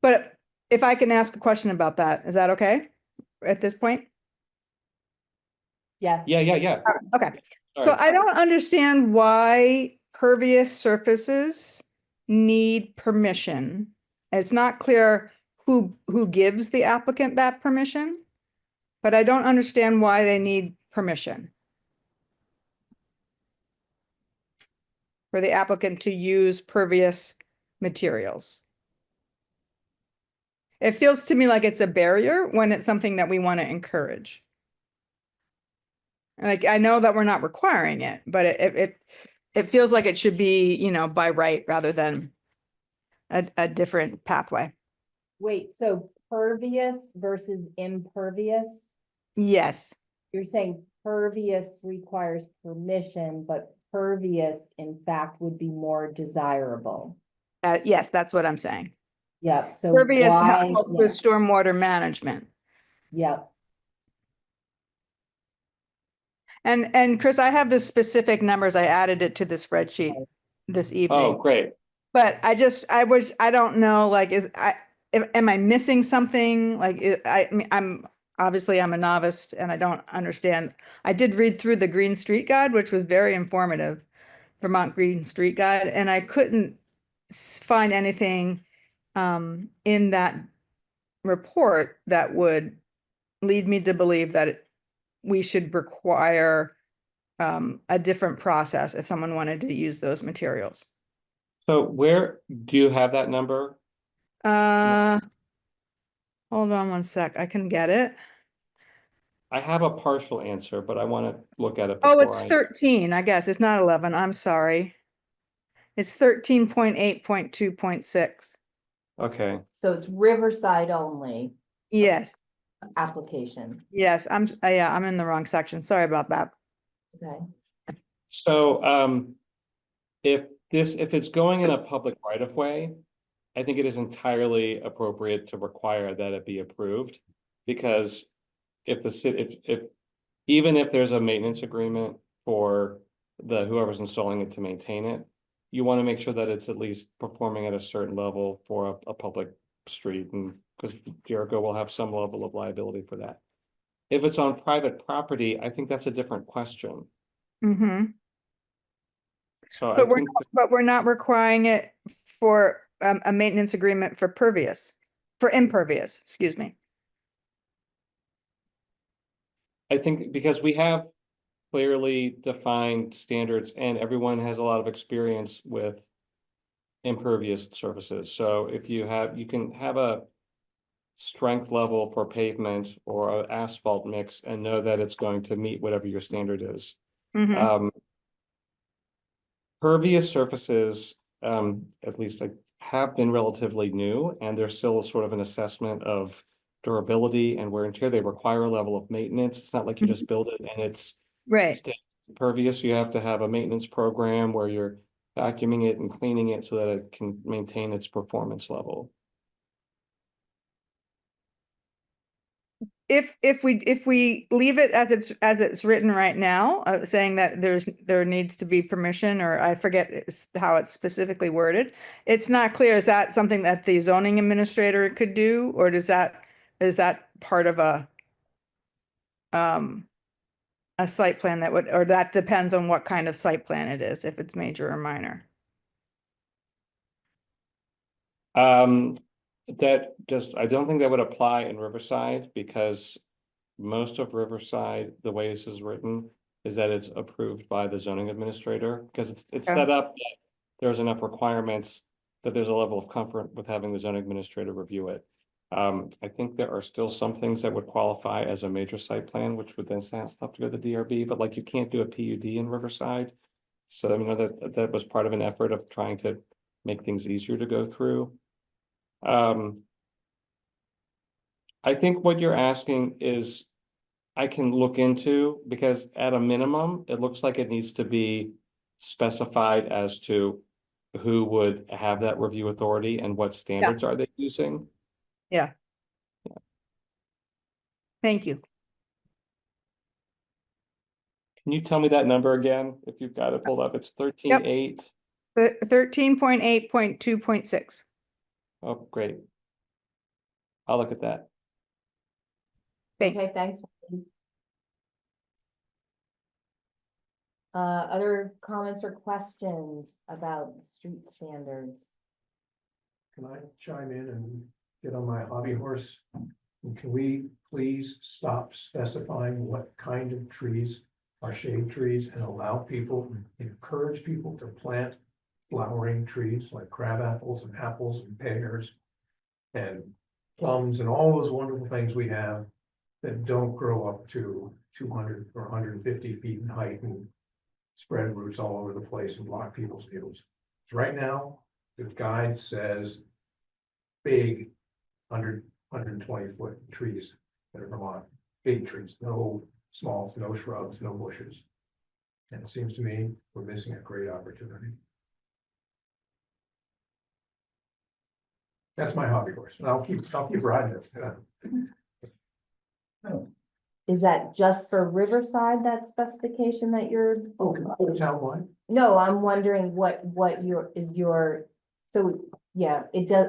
But if I can ask a question about that, is that okay at this point? Yes. Yeah. Okay. So Sorry. I don't understand why pervious surfaces need permission. It's not clear who gives the applicant that permission, but I don't understand why they need permission for the applicant to use pervious materials. It feels to me like it's a barrier when it's something that we want to encourage. Like, I know that we're not requiring it, but it feels like it should be, you know, by right rather than a different pathway. Wait, so pervious versus impervious? Yes, You're saying pervious requires permission, but pervious in fact would be more desirable. yes, that's what I'm saying. Yep, so Pervious why? helps with stormwater management. Yep, And Chris, I have the specific numbers. I added it to the spreadsheet this Oh, evening. great. But I don't know, like, am I missing something? Like, I mean, I'm a novice and I don't understand. I did read through the Green Street Guide, which was very informative, Vermont Green Street Guide, and I couldn't find anything in that report that would lead me to believe that we should require a different process if someone wanted to use those materials. So where do you have that number? Hold on one sec. I can get it. I have a partial answer, but I want to look at it Oh, before it's 13, I guess. It's not 11. I'm sorry. It's 13.8.2.6. Okay. so it's Riverside only Yes, application, yes. Yeah, I'm in the wrong section. Sorry about that. okay? So if it's going in a public right of way, I think it is entirely appropriate to require that it be approved, because if the city, if even if there's a maintenance agreement for whoever's installing it to maintain it, you want to make sure that it's at least performing at a certain level for a public street, and because Jericho will have some level of liability for that. If it's on private property, I think that's a different question. Mm-hmm. So I But think, but we're not requiring it for a maintenance agreement for impervious, excuse me. I think because we have clearly defined standards and everyone has a lot of experience with impervious surfaces. So if you can have a strength level for pavement or an asphalt mix and know that it's going to meet whatever your standard is. Mhm. Pervious surfaces, at least have been relatively new, and there's still sort of an assessment of durability and wear and tear. They require a level of maintenance. It's not like you just build it and it's Right. pervious. You have to have a maintenance program where you're vacuuming it and cleaning it so that it can maintain its performance level. If we leave it as it's written right now, saying that there needs to be permission, or I forget how it's specifically worded, it's not clear. Is that something that the zoning administrator could do, or is that part of a site plan that would, or that depends on what kind of site plan it is, if it's major or minor? I don't think that would apply in Riverside because most of Riverside, the way this is written, is that it's approved by the zoning administrator because it's set up that there's enough requirements that there's a level of comfort with having the zoning administrator review it. I think there are still some things that would qualify as a major site plan, which would then have to go to the DRB, but like you can't do a PUD in Riverside. So I mean, that was part of an effort of trying to make things easier to go through. I think what you're asking is I can look into, because at a minimum, it looks like it needs to be specified as to who would have that review authority and what standards are they using. Yeah. Thank you. Can you tell me that number again, if you've got it pulled up? It's 13.8. 13.8.2.6. Oh, great. I'll look at that. Okay, Thanks. thanks. Other comments or questions about street standards? Can I chime in and get on my hobby horse? And can we please stop specifying what kind of trees are shade trees and encourage people to plant flowering trees like crab apples and apples and pears and plums and all those wonderful things we have that don't grow up to 200 or 150 feet in height and spread roots all over the place and block people's views. So right now, the guide says big 120-foot trees that are Vermont, big trees, no smalls, no shrubs, no bushes. And it seems to me we're missing a great opportunity. That's my hobby horse, and I'll keep riding it. Is that just for Riverside, that specification that you're? Oh, townwide? No, I'm wondering what so, yeah, it does,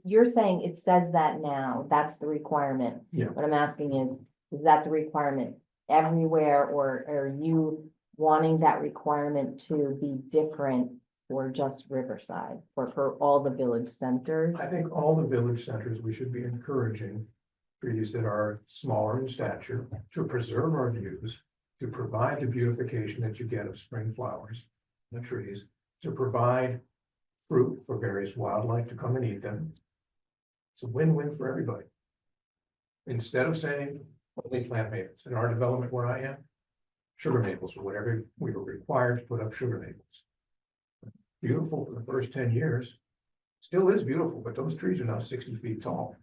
you're saying it says that now, that's the requirement. Yeah. What I'm asking is that the requirement everywhere, or are you wanting that requirement to be different for just Riverside, or for all the village centers? I think all the village centers, we should be encouraging trees that are smaller in stature to preserve our views, to provide the beautification that you get of spring flowers, the trees, to provide fruit for various wildlife to come and eat them. It's a win-win for everybody. Instead of saying only plant maples, in our development where I am, sugar maples or whatever, we were required to put up sugar maples. Beautiful for the first 10 years, still is beautiful, but those trees are now 60 feet tall.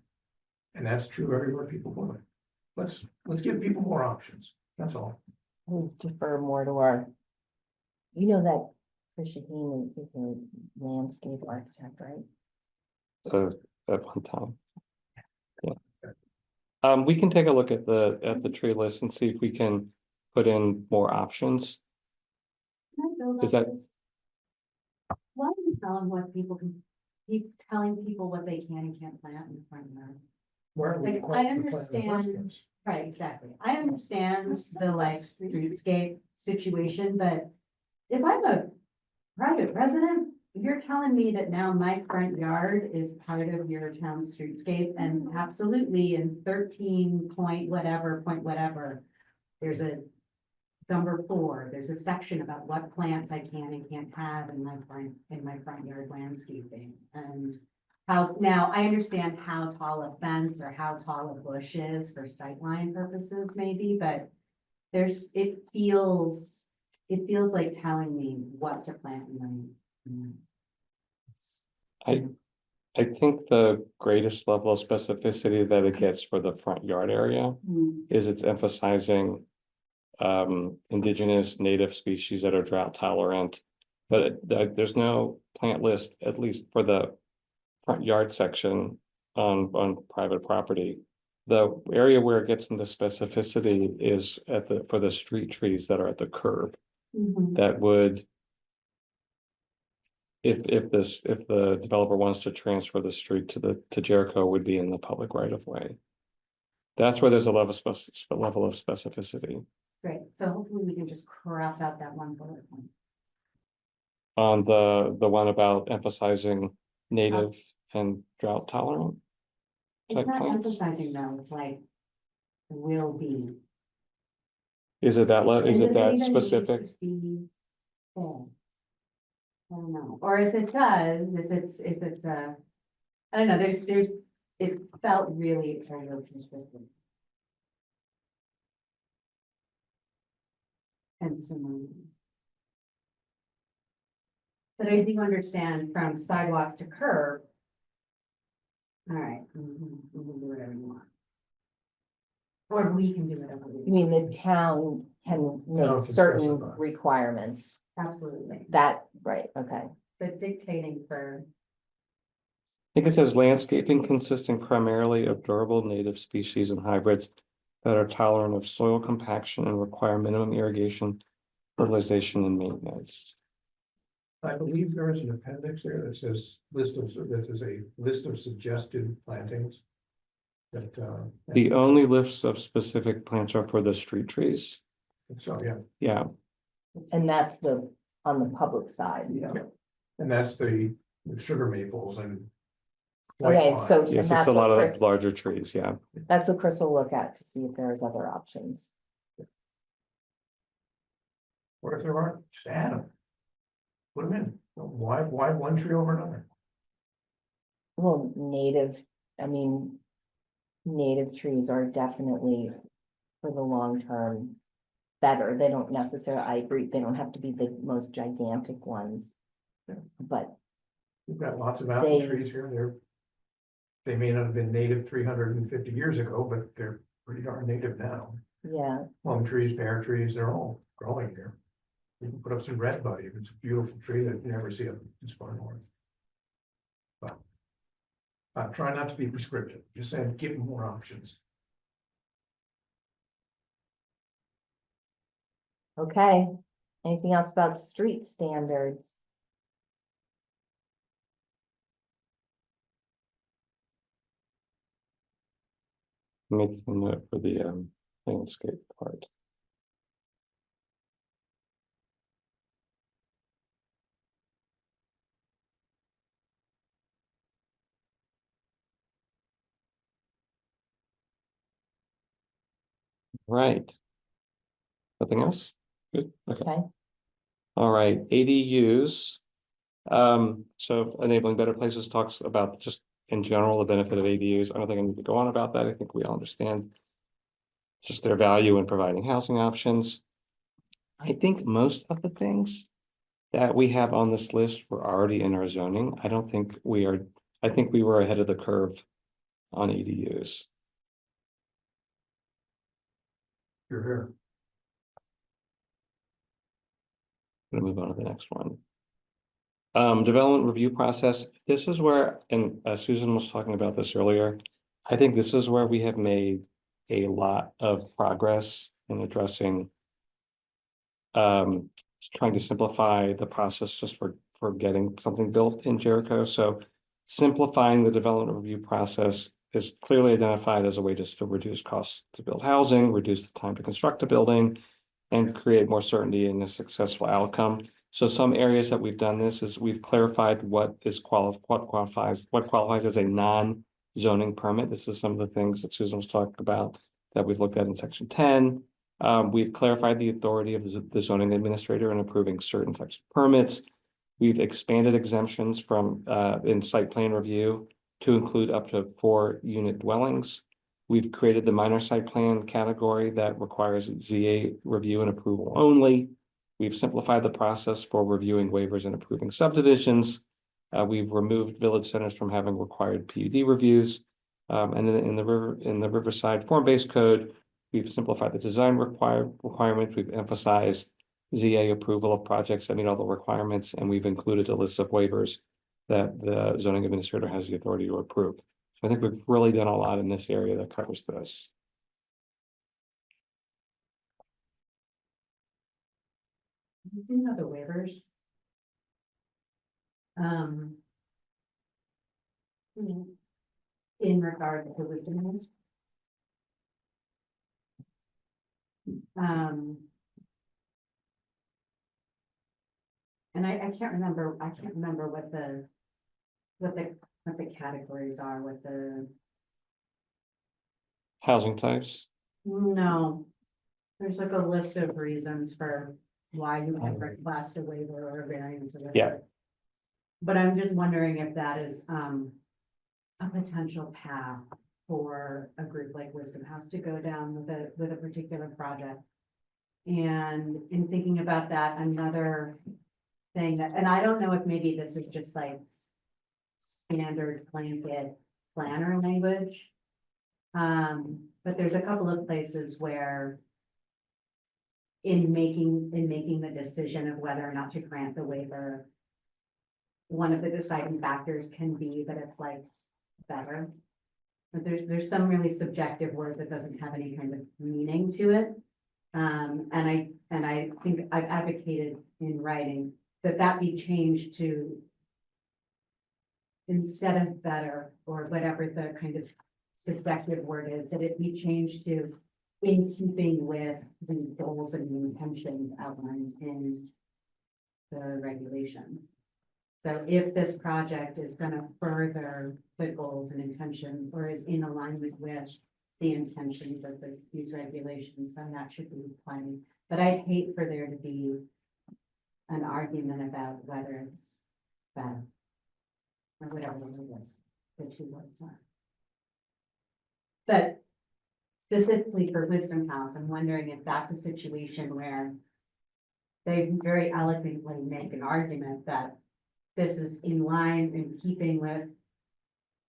And that's true everywhere people put it. Let's give people more options, that's all. We defer more to our, you know that Chris Shaheen is a landscape architect, right? At one time. Yeah. We can take a look at the tree list and see if we can put in more options. Is that? Why don't you tell them what people can keep telling people what they can and can't plant in the front yard. Why are we Like, required I to plant in the first understand- place? Right, exactly. I understand the like streetscape situation, but if I'm a private resident, you're telling me that now my front yard is part of your town's streetscape, and absolutely in 13 point whatever, there's a number 4, there's a section about what plants I can and can't have in my front yard landscaping. And how, now I understand how tall a fence or how tall a bush is for sightline purposes maybe, but it feels like telling me what to plant in my. I think the greatest level of specificity that it gets for the front yard area is it's emphasizing indigenous native species that are drought tolerant. But there's no plant list, at least for the front yard section on private property. The area where it gets into specificity is for the street trees that are at the curb. That would, if the developer wants to transfer the street to Jericho, would be in the public right of way. That's where there's a level of specificity. Great, so hopefully we can just cross out that one bullet point. On the one about emphasizing native and drought tolerant. It's Type not plants? emphasizing though, it's like will be. Is it that And is does it that even need to specific? be there? I don't know, or if it does, if it's a, I don't know, there's, it felt really prescriptive. And some. But I do understand from sidewalk to curb. All right, we can do whatever you want. Or we can do whatever we want. You mean the town can make can certain specify. requirements? Absolutely, That, right, okay. but dictating for, I think it says landscaping consisting primarily of durable native species and hybrids that are tolerant of soil compaction and require minimum irrigation, fertilization, and maintenance. I believe there is an appendix there that says that is a list of suggested plantings. That, The only lists of specific plants are for the street trees. so, yeah, Yeah, And that's on the public side. Yeah. and that's the sugar maples and. white Okay, pine. so and yes, it's that's a lot what of Chris, larger trees, yeah. that's what Chris will look at to see if there's other options. Or if there aren't, just add them. Put them in. Why one tree over another? Well, native trees are definitely for the long term better. They don't necessarily, I agree, they don't have to be the most gigantic ones. Yeah. But We've got lots of apple They- trees here. They may not have been native 350 years ago, but they're pretty darn native now. yeah, Plum trees, pear trees, they're all growing here. You can put up some red buddy, it's a beautiful tree that you never see up as far north. But I'm trying not to be prescriptive, just saying, give them more options. okay. Anything else about street standards? Making a note for the landscape part. Right. Nothing else? Good, okay. Okay, All right, ADUs. So enabling better places talks about just in general, the benefit of ADUs. I don't think I need to go on about that. I think we all understand just their value in providing housing options. I think most of the things that we have on this list were already in our zoning. I don't think we are, I think we were ahead of the curve on ADUs. You're here. Gonna move on to the next one. Development review process. This is where, and Susan was talking about this earlier. I think this is where we have made a lot of progress in addressing trying to simplify the process just for getting something built in Jericho. So Simplifying the development review process is clearly identified as a way just to reduce costs to build housing, reduce the time to construct a building, and create more certainty in a successful outcome. So some areas that we've done this is we've clarified what qualifies as a non-zoning permit. This is some of the things that Susan was talking about that we've looked at in section 10. We've clarified the authority of the zoning administrator in approving certain types of permits. We've expanded exemptions from in site plan review to include up to 4-unit dwellings. We've created the minor site plan category that requires ZA review and approval only. We've simplified the process for reviewing waivers and approving subdivisions. We've removed village centers from having required PUD reviews. And then in the Riverside form-based code, we've simplified the design requirements. We've emphasized ZA approval of projects that meet all the requirements, and we've included a list of waivers that the zoning administrator has the authority to approve. So I think we've really done a lot in this area that covers this. Using other waivers. In regard to wisdom. And I can't remember what the categories are, what the, Housing types. no. There's like a list of reasons for why you might request a waiver or a variance or whatever. Yeah. But I'm just wondering if that is a potential path for a group like Wisdom House to go down with a particular project. And in thinking about that, another thing that, and I don't know if maybe this is just like standard blanket planner language. But there's a couple of places where in making the decision of whether or not to grant the waiver, one of the deciding factors can be that it's like better. But there's some really subjective word that doesn't have any kind of meaning to it. And I think I've advocated in writing that be changed to, instead of better or whatever the kind of subjective word is, that it be changed to in keeping with the goals and the intentions outlined in the regulations. So if this project is going to further the goals and intentions or is in alignment with the intentions of these regulations, then that should be plenty. But I'd hate for there to be an argument about whether it's better or whatever the word is, the two words are. But specifically for Wisdom House, I'm wondering if that's a situation where they very eloquently make an argument that this is in line, in keeping with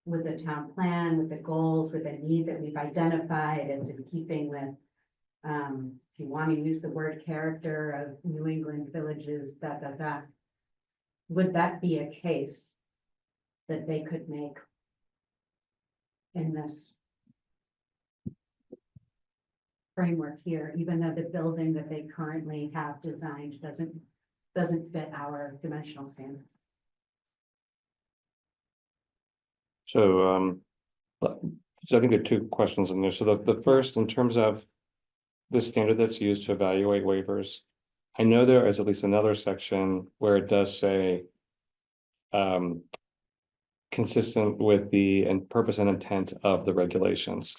the town plan, with the goals, with the need that we've identified. It's in keeping with, if you want to use the word character of New England villages, would that be a case that they could make in this framework here, even though the building that they currently have designed doesn't fit our dimensional standard? So I think there are two questions in there. So the first, in terms of the standard that's used to evaluate waivers, I know there is at least another section where it does say consistent with the purpose and intent of the regulations.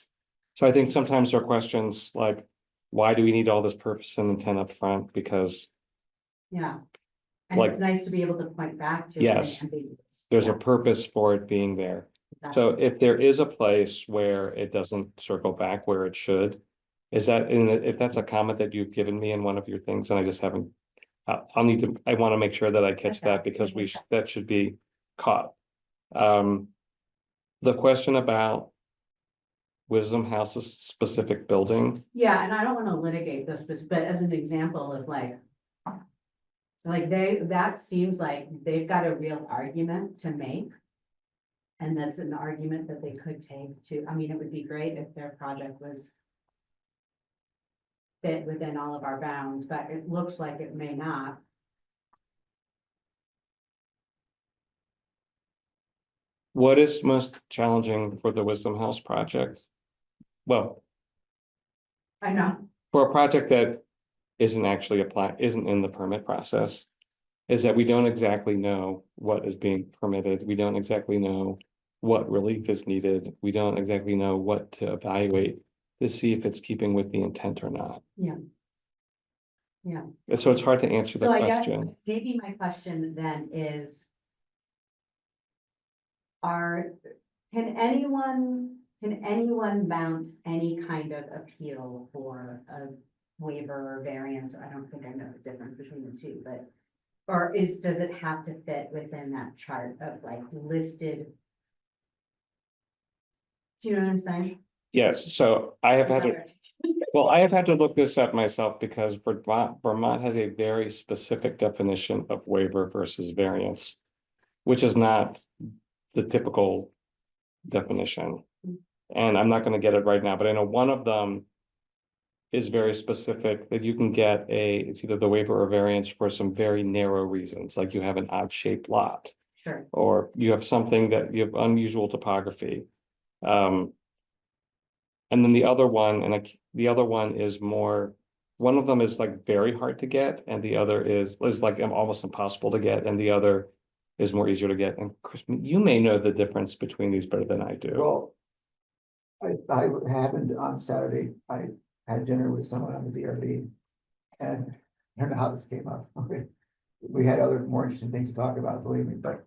So I think sometimes there are questions like, why do we need all this purpose and intent up front? Because Yeah. And like, it's nice to be able to point back to. Yes, it and there's a purpose for it being there. So if there is a place where it doesn't circle back where it should, is that if that's a comment that you've given me in one of your things and I just haven't, I want to make sure that I catch that because that should be caught. The question about Wisdom House's specific building. Yeah, and I don't want to litigate this, but as an example of like that seems like they've got a real argument to make. And that's an argument that they could take to, I mean, it would be great if their project was fit within all of our bounds, but it looks like it may not. What is most challenging for the Wisdom House project? Well, I know. for a project that isn't actually isn't in the permit process, is that we don't exactly know what is being permitted. We don't exactly know what relief is needed. We don't exactly know what to evaluate to see if it's keeping with the intent or not. Yeah. Yeah. And so it's hard to answer the So I guess question. maybe my question then is. Can anyone mount any kind of appeal for a waiver or variance? I don't think I know the difference between the two, but. Or does it have to fit within that chart of like listed? Do you know what I'm saying? Yes, so I have had to, well, I have had to look this up myself because Vermont has a very specific definition of waiver versus variance, which is not the typical definition. And I'm not going to get it right now, but I know one of them is very specific that you can get it's either the waiver or variance for some very narrow reasons, like you have an odd shaped lot, Sure. or you have something that you have unusual topography. And then the other one, the other one is more, one of them is like very hard to get, and the other is like almost impossible to get, and the other is more easier to get. And Chris, you may know the difference between these better than I do. Well, I happened on Saturday, I had dinner with someone on the DRB, and I don't know how this came up. We had other more interesting things to talk about, believe me, but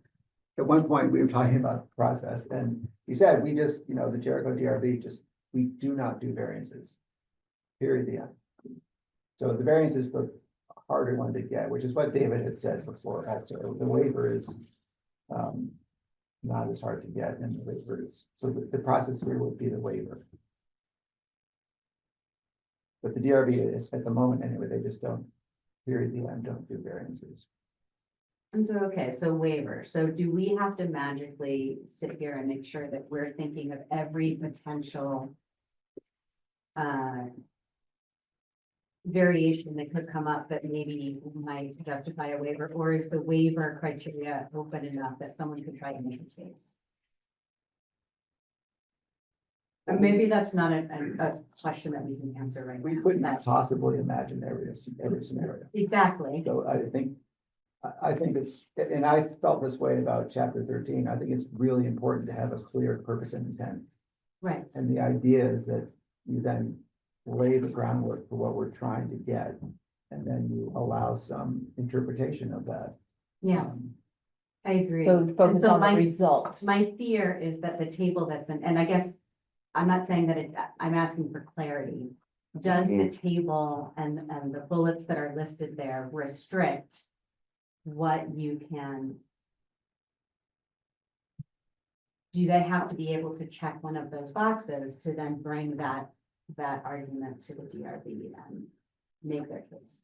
at one point we were talking about the process, and he said, we just, the Jericho DRB, we do not do variances. Period, the end. So the variance is the harder one to get, which is what David had said before. Also, the waiver is not as hard to get, and the waiver is, so the process here would be the waiver. But the DRB is, at the moment anyway, they just don't, period, the end, don't do variances. And so, okay, so waiver. So do we have to magically sit here and make sure that we're thinking of every potential variation that could come up that maybe might justify a waiver, or is the waiver criteria open enough that someone could try to make a case? And maybe that's not a question that we can answer right We now. couldn't possibly imagine every scenario. Exactly. So I think it's, and I felt this way about chapter 13. I think it's really important to have a clear purpose and intent. Right. And the idea is that you then lay the groundwork for what we're trying to get, and then you allow some interpretation of that. Yeah, I agree. So focus so on the result. My fear is that the table that's in, and I guess I'm not saying that I'm asking for clarity. Does the table and the bullets that are listed there restrict what you can? Do they have to be able to check one of those boxes to then bring that argument to the DRB and make their case?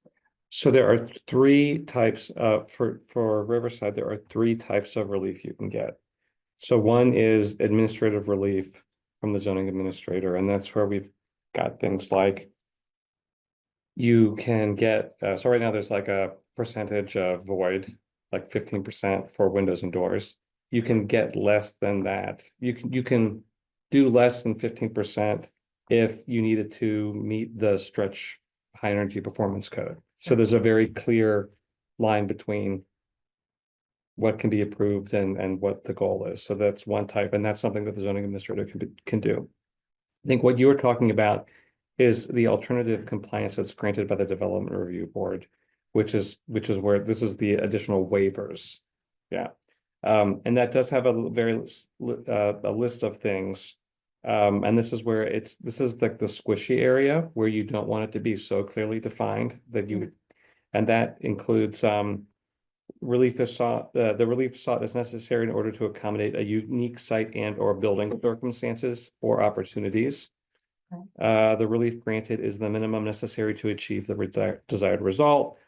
So there are three types for Riverside, there are three types of relief you can get. So one is administrative relief from the zoning administrator, and that's where we've got things like you can get, so right now there's like a percentage of void, like 15% for windows and doors. You can get less than that. You can do less than 15% if you needed to meet the stretch high energy performance code. So there's a very clear line between what can be approved and what the goal is. So that's one type, and that's something that the zoning administrator can do. I think what you're talking about is the alternative compliance that's granted by the Development Review Board, which is where this is the additional waivers. Yeah. And that does have a list of things. And this is where this is like the squishy area where you don't want it to be so clearly defined that you would, and that includes relief is sought. The relief sought is necessary in order to accommodate a unique site and or building circumstances or opportunities. The relief granted is the minimum necessary to achieve the desired result.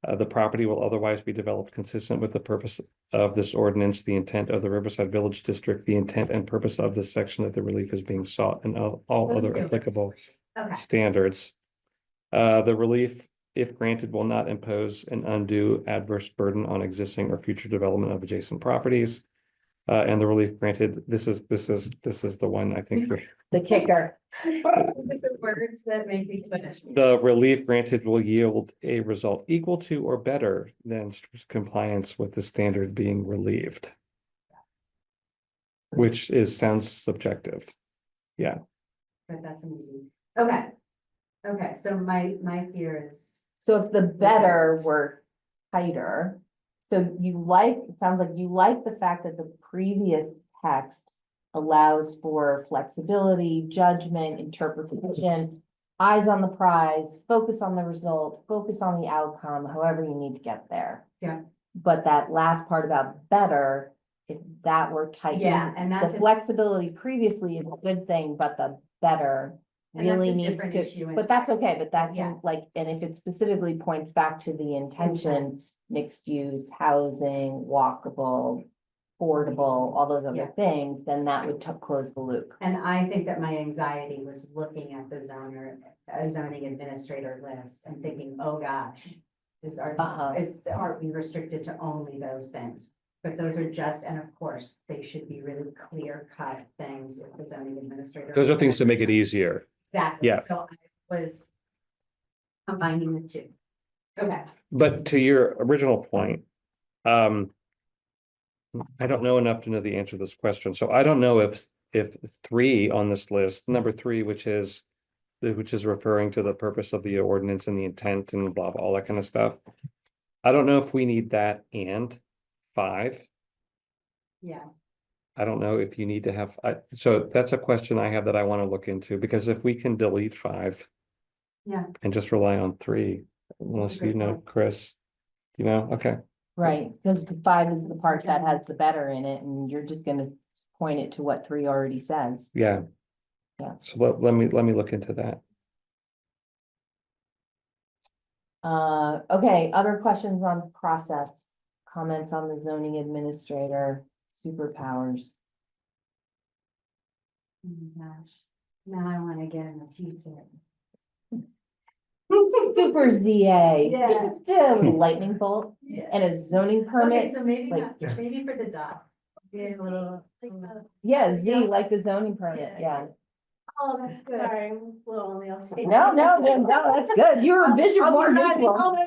The property will otherwise be developed consistent with the purpose of this ordinance, the intent of the Riverside Village District, the intent and purpose of this section that the relief is being sought, and all Those other feel applicable Okay. standards. The relief, if granted, will not impose an undue adverse burden on existing or future development of adjacent properties. And the relief granted, this is the one I think. The kicker. Those are the words that make me finish. The relief granted will yield a result equal to or better than strict compliance with the standard being relieved. Which sounds subjective. Yeah. But that's amazing. Okay. Okay, so my fear is, So if the better were tighter, so it sounds like you like the fact that the previous text allows for flexibility, judgment, interpretation, eyes on the prize, focus on the result, focus on the outcome, however you need to get there. Yeah. But that last part about better, if that were tightened. yeah, and The that's a flexibility previously is a good thing, but the better And that's really a needs different to, issue but that's okay, entirely. but that can Yes. like, and if it specifically points back to the intention, intent. mixed use, housing, walkable, affordable, all those other Yeah. things, then that would close the loop. And I think that my anxiety was looking at the zoning administrator list and thinking, oh gosh, are we restricted to only those things? But those are just, and of course, they should be really clear cut things if the zoning administrator. Those are things to make it easier. Exactly. Yeah. So I was combining the two. Okay. But to your original point, I don't know enough to know the answer to this question. So I don't know if 3 on this list, number 3, which is referring to the purpose of the ordinance and the intent and blah, blah, all that kind of stuff. I don't know if we need that and 5. Yeah. I don't know if you need to have, so that's a question I have that I want to look into, because if we can delete 5. Yeah. And just rely on 3, unless you know, Chris, okay. Right, because the 5 is the part that has the better in it, and you're just gonna point it to what 3 already says. Yeah. Yeah. So let me look into that. Okay, other questions on process, comments on the zoning administrator, superpowers. Oh my gosh. Now I want to get in a t-shirt. Super ZA, Yeah. with a lightning bolt Yeah. and a zoning Okay, permit. so maybe like- not, maybe for the dog. Yeah, a little. Yeah, Z, like the zoning permit, yeah. Oh, that's good. Sorry, I'm a little on the outside. No, that's good. You're a visual, more visual.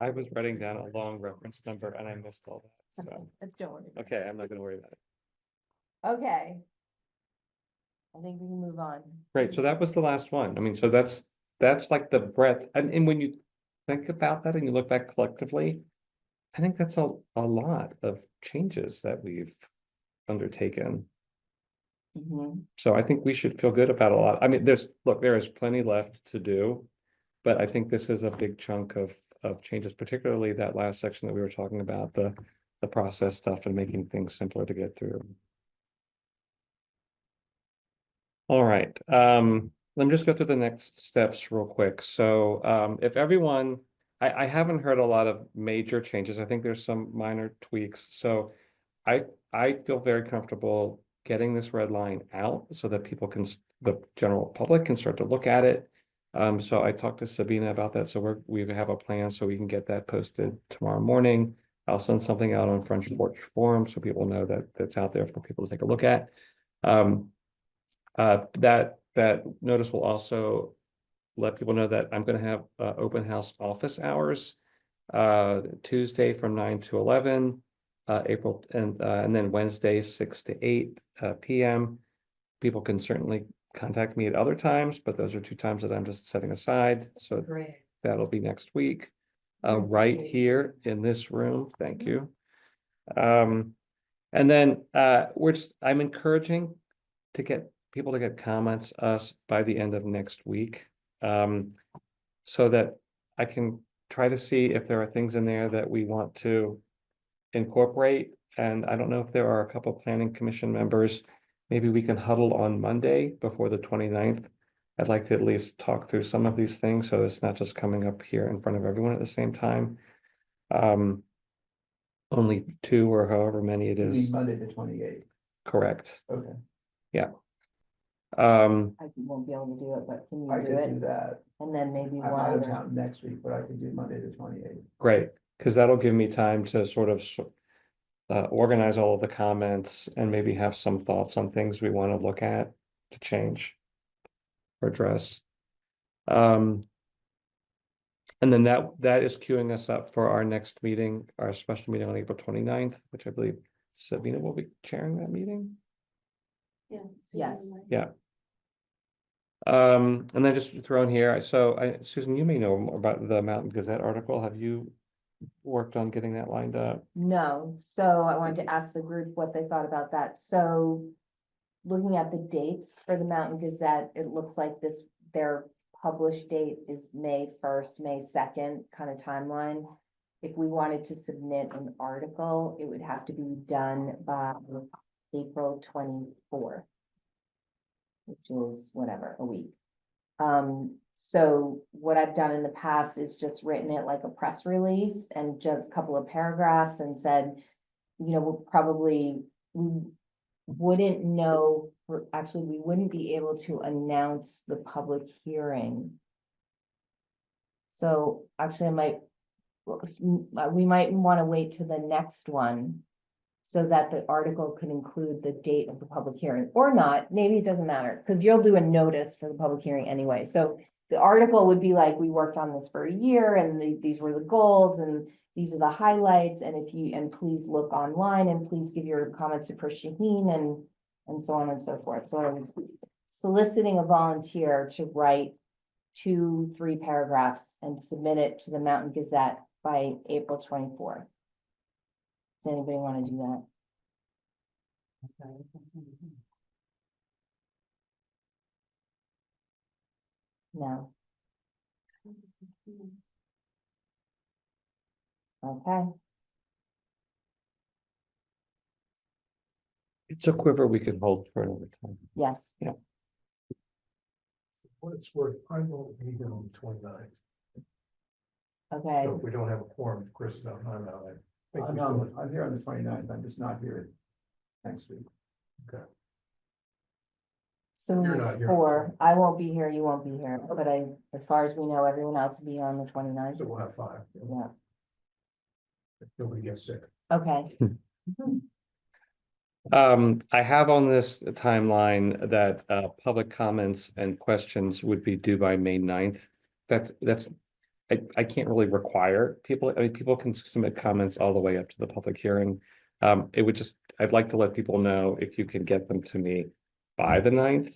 I was writing down a long reference number and I missed all that, so, Don't worry. okay, I'm not gonna worry about it. Okay. I think we can move on. Great, so that was the last one. I mean, so that's like the breadth, and when you think about that and you look back collectively, I think that's a lot of changes that we've undertaken. Mhm. So I think we should feel good about a lot. I mean, there is plenty left to do, but I think this is a big chunk of changes, particularly that last section that we were talking about, the process stuff and making things simpler to get through. All right, let me just go through the next steps real quick. So if everyone, I haven't heard a lot of major changes. I think there's some minor tweaks. So I feel very comfortable getting this red line out so that the general public can start to look at it. So I talked to Sabina about that. So we have a plan so we can get that posted tomorrow morning. I'll send something out on Front Porch Forum so people know that that's out there for people to take a look at. That notice will also let people know that I'm going to have open house office hours Tuesday from 9 to 11, April, and then Wednesday 6 to 8 p.m. People can certainly contact me at other times, but those are 2 times that I'm just setting aside. So Great. that'll be next week, right here in this room. Thank you. And then I'm encouraging to get people to get comments us by the end of next week, so that I can try to see if there are things in there that we want to incorporate. And I don't know if there are a couple of planning commission members. Maybe we can huddle on Monday before the 29th. I'd like to at least talk through some of these things so it's not just coming up here in front of everyone at the same time. Only 2 or however many it You mean is. Monday the 28th, Correct. okay. Yeah. I won't be able to do it, but can I you do could do it? that. And then maybe I'm one out of other. town next week, but I could do Monday the 28th. Great, because that'll give me time to sort of organize all of the comments and maybe have some thoughts on things we want to look at to change or address. And then that is queuing us up for our next meeting, our special meeting on April 29th, which I believe Sabina will be chairing that meeting. Yeah. Yes. Yeah. And then just thrown here, so Susan, you may know more about the Mountain Gazette article. Have you worked on getting that lined up? No, so I wanted to ask the group what they thought about that. So looking at the dates for the Mountain Gazette, it looks like their published date is May 1st, May 2nd kind of timeline. If we wanted to submit an article, it would have to be done by April 24th, which is whatever, a week. So what I've done in the past is just written it like a press release and just a couple of paragraphs and said, you know, we wouldn't know, actually, we wouldn't be able to announce the public hearing. So actually, we might want to wait to the next one so that the article could include the date of the public hearing, or not, maybe it doesn't matter, because you'll do a notice for the public hearing anyway. So the article would be like, we worked on this for a year and these were the goals and these are the highlights. And please look online and please give your comments to Chris Shaheen and so on and so forth. So I was soliciting a volunteer to write 2-3 paragraphs and submit it to the Mountain Gazette by April 24th. Does anybody want to do that? No. Okay, It's a quiver we could hold for another time. yes, What it's worth, I won't be here on the 29th. okay, So if we don't have a quorum, if Chris is out, I'm out. I think we No, still, I'm here on the 29th. I'm just not here next week. okay. so You're not here. 4, I won't be here, you won't be here, but as far as we know, everyone else will be here on the 29th. So we'll have 5. Yeah, If nobody gets sick. okay, I have on this timeline that public comments and questions would be due by May 9th. I can't really require people, I mean, people can submit comments all the way up to the public hearing. I'd like to let people know if you can get them to me by the 9th.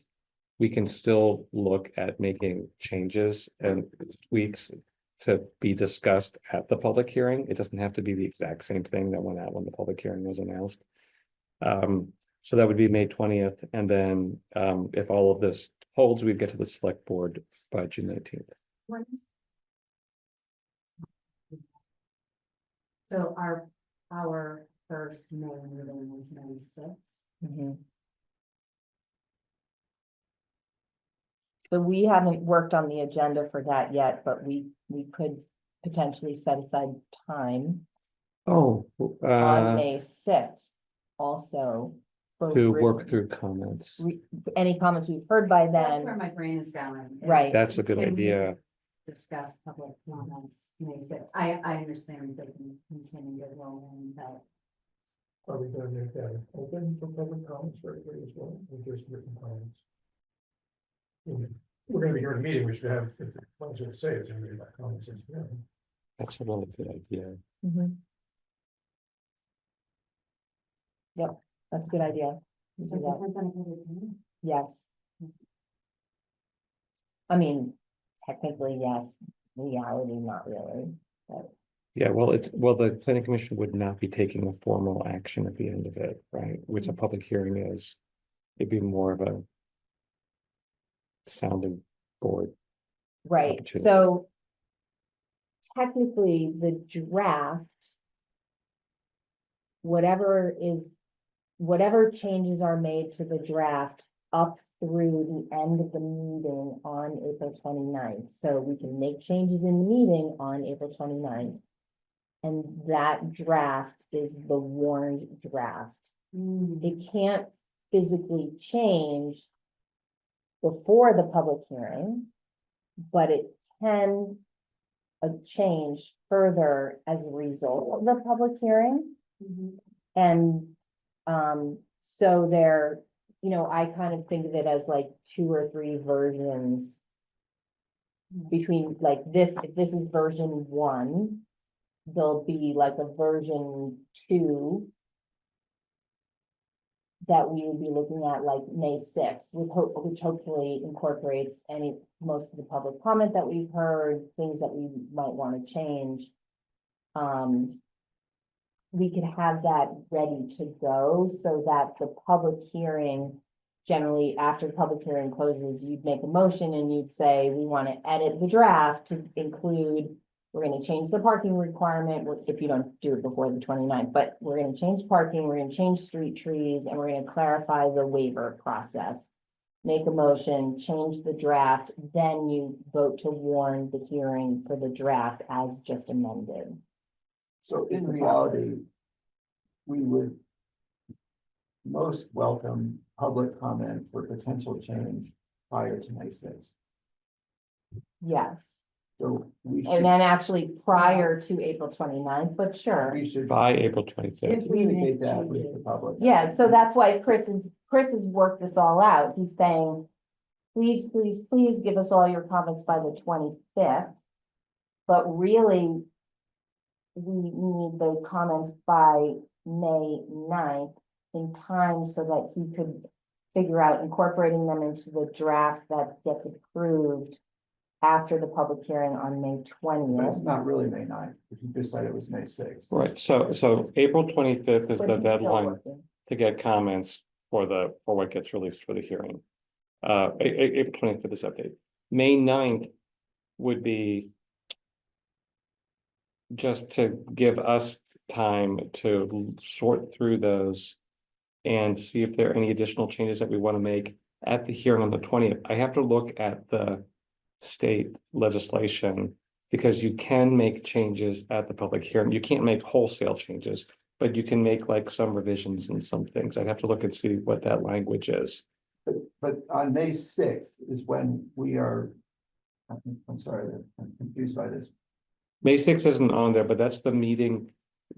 We can still look at making changes and tweaks to be discussed at the public hearing. It doesn't have to be the exact same thing that went out when the public hearing was announced. So that would be May 20th. And then if all of this holds, we'd get to the select board by June 19th. So our first May meeting was May 6th. mhm. So we haven't worked on the agenda for that yet, but we could potentially set aside time Oh, on May 6th also. for to work review. through comments. Any comments we've heard by That's where then, my brain is going. is Right. That's a good can we idea. Discuss public comments May 6th. I understand they can continue to roll in, but Are we gonna make that open for public comments for everybody as well, or just written comments? We're gonna be here in a meeting, we should have, if the ones that say it's gonna be about comments, yeah. That's a really good idea. Mhm. Yep, that's a good idea. is Do it that. different than a public meeting? Yes. I mean, technically, yes, reality, not really, but Yeah, well, the planning commission would not be taking a formal action at the end of it, right? Which a public hearing is. It'd be more of a sounding board. right, Opportunity. so technically, the draft, whatever changes are made to the draft up through the end of the meeting on April 29th. So we can make changes in the meeting on April 29th. And that draft is the warned draft. It can't physically change before the public hearing, but it can change further as a result of the public hearing. And, so there, you know, I kind of think of it as like 2 or 3 versions between like this, if this is version 1, there'll be like a version 2 that we would be looking at like May 6th, which hopefully incorporates most of the public comment that we've heard, things that we might want to change. We could have that ready to go so that the public hearing, generally after the public hearing closes, you'd make a motion and you'd say, we want to edit the draft to include, we're going to change the parking requirement if you don't do it before the 29th, but we're going to change parking, we're going to change street trees, and we're going to clarify the waiver process. Make a motion, change the draft, then you vote to warn the hearing for the draft as just amended. So Is in the reality, we would most welcome public comment for potential change prior to May 6th. Yes, So we and should, then actually prior to April 29th, but sure. we should By April 25th. communicate that with the public. Yeah, so that's why Chris has worked this all out. He's saying, please, please, please give us all your comments by the 25th. But really, we need the comments by May 9th in time so that he could figure out incorporating them into the draft that gets approved after the public hearing on May But it's 20th. not really May 9th, if you just said it was May 6th. Right, so April 25th is But the he's still deadline working. to get comments for what gets released for the hearing. April 25th is update. May 9th would be just to give us time to sort through those and see if there are any additional changes that we want to make at the hearing on the 20th. I have to look at the state legislation because you can make changes at the public hearing. You can't make wholesale changes, but you can make like some revisions and some things. I'd have to look and see what that language is. But on May 6th is when we are, I'm sorry, I'm confused by this. May 6th isn't on there, but that's the meeting,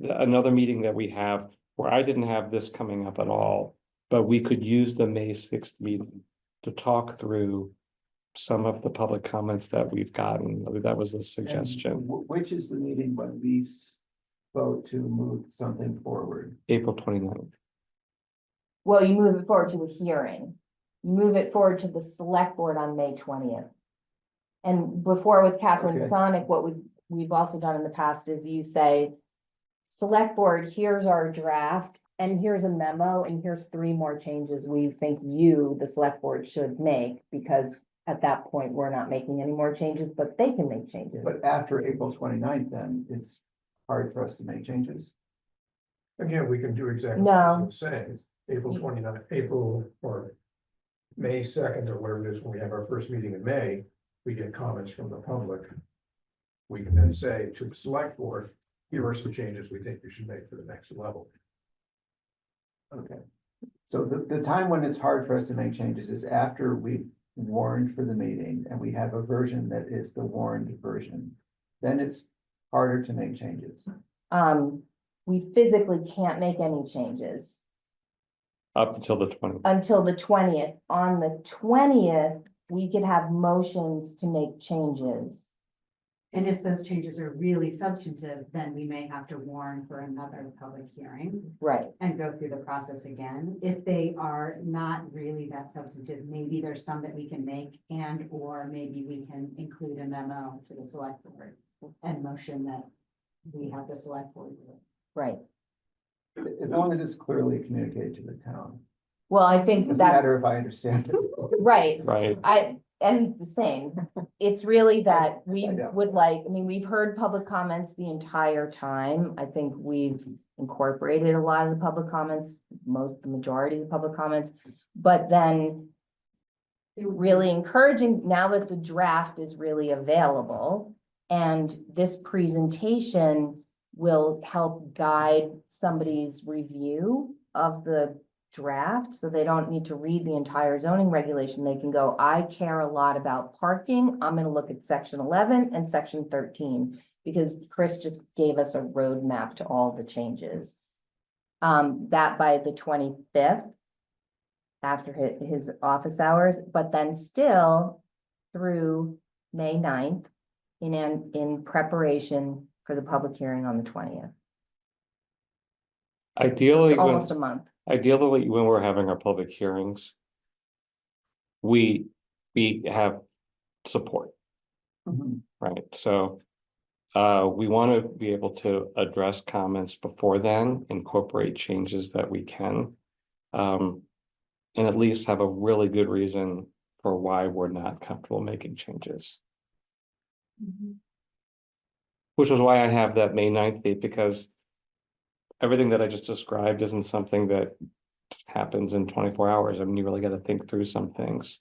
another meeting that we have where I didn't have this coming up at all. But we could use the May 6th meeting to talk through some of the public comments that we've gotten. That was the suggestion. And which is the meeting when we vote to move something forward? April 29th. Well, you move it forward to a hearing. You move it forward to the select board on May 20th. And before with Catherine Okay. Sonic, what we've also done in the past is you say, select board, here's our draft, and here's a memo, and here's 3 more changes we think you, the select board, should make, because at that point, we're not making any more changes, but they can make changes. But after April 29th, then it's hard for us to make changes. Again, we can do exactly No. what I'm saying, April 29th, April or May 2nd or whatever it is, when we have our first meeting in May, we get comments from the public. We can then say to the select board, here are some changes we think you should make for the next level. Okay. So the time when it's hard for us to make changes is after we've warned for the meeting and we have a version that is the warned version. Then it's harder to make changes. We physically can't make any changes Up until the 20th. until the 20th. On the 20th, we could have motions to make changes. And if those changes are really substantive, then we may have to warn for another public hearing Right. and go through the process again. If they are not really that substantive, maybe there's some that we can make or maybe we can include a memo to the select board and motion that we have the select board do it. Right. As long as it's clearly communicated to the town. Well, I think Doesn't that's matter if I understand it. right. Right. And the same, it's really that we I know. would like, I mean, we've heard public comments the entire time. I think we've incorporated a lot of the public comments, the majority of the public comments. But then really encouraging now that the draft is really available and this presentation will help guide somebody's review of the draft, so they don't need to read the entire zoning regulation. They can go, I care a lot about parking. I'm gonna look at section 11 and section 13, because Chris just gave us a roadmap to all the changes. That by the 25th, after his office hours, but then still through May 9th in preparation for the public hearing on the 20th. Ideally, It's almost a month. ideally, when we're having our public hearings, we have support, right? So we want to be able to address comments before then, incorporate changes that we can, and at least have a really good reason for why we're not comfortable making changes. Which is why I have that May 9th date, because everything that I just described isn't something that just happens in 24 hours. I mean, you really got to think through some things.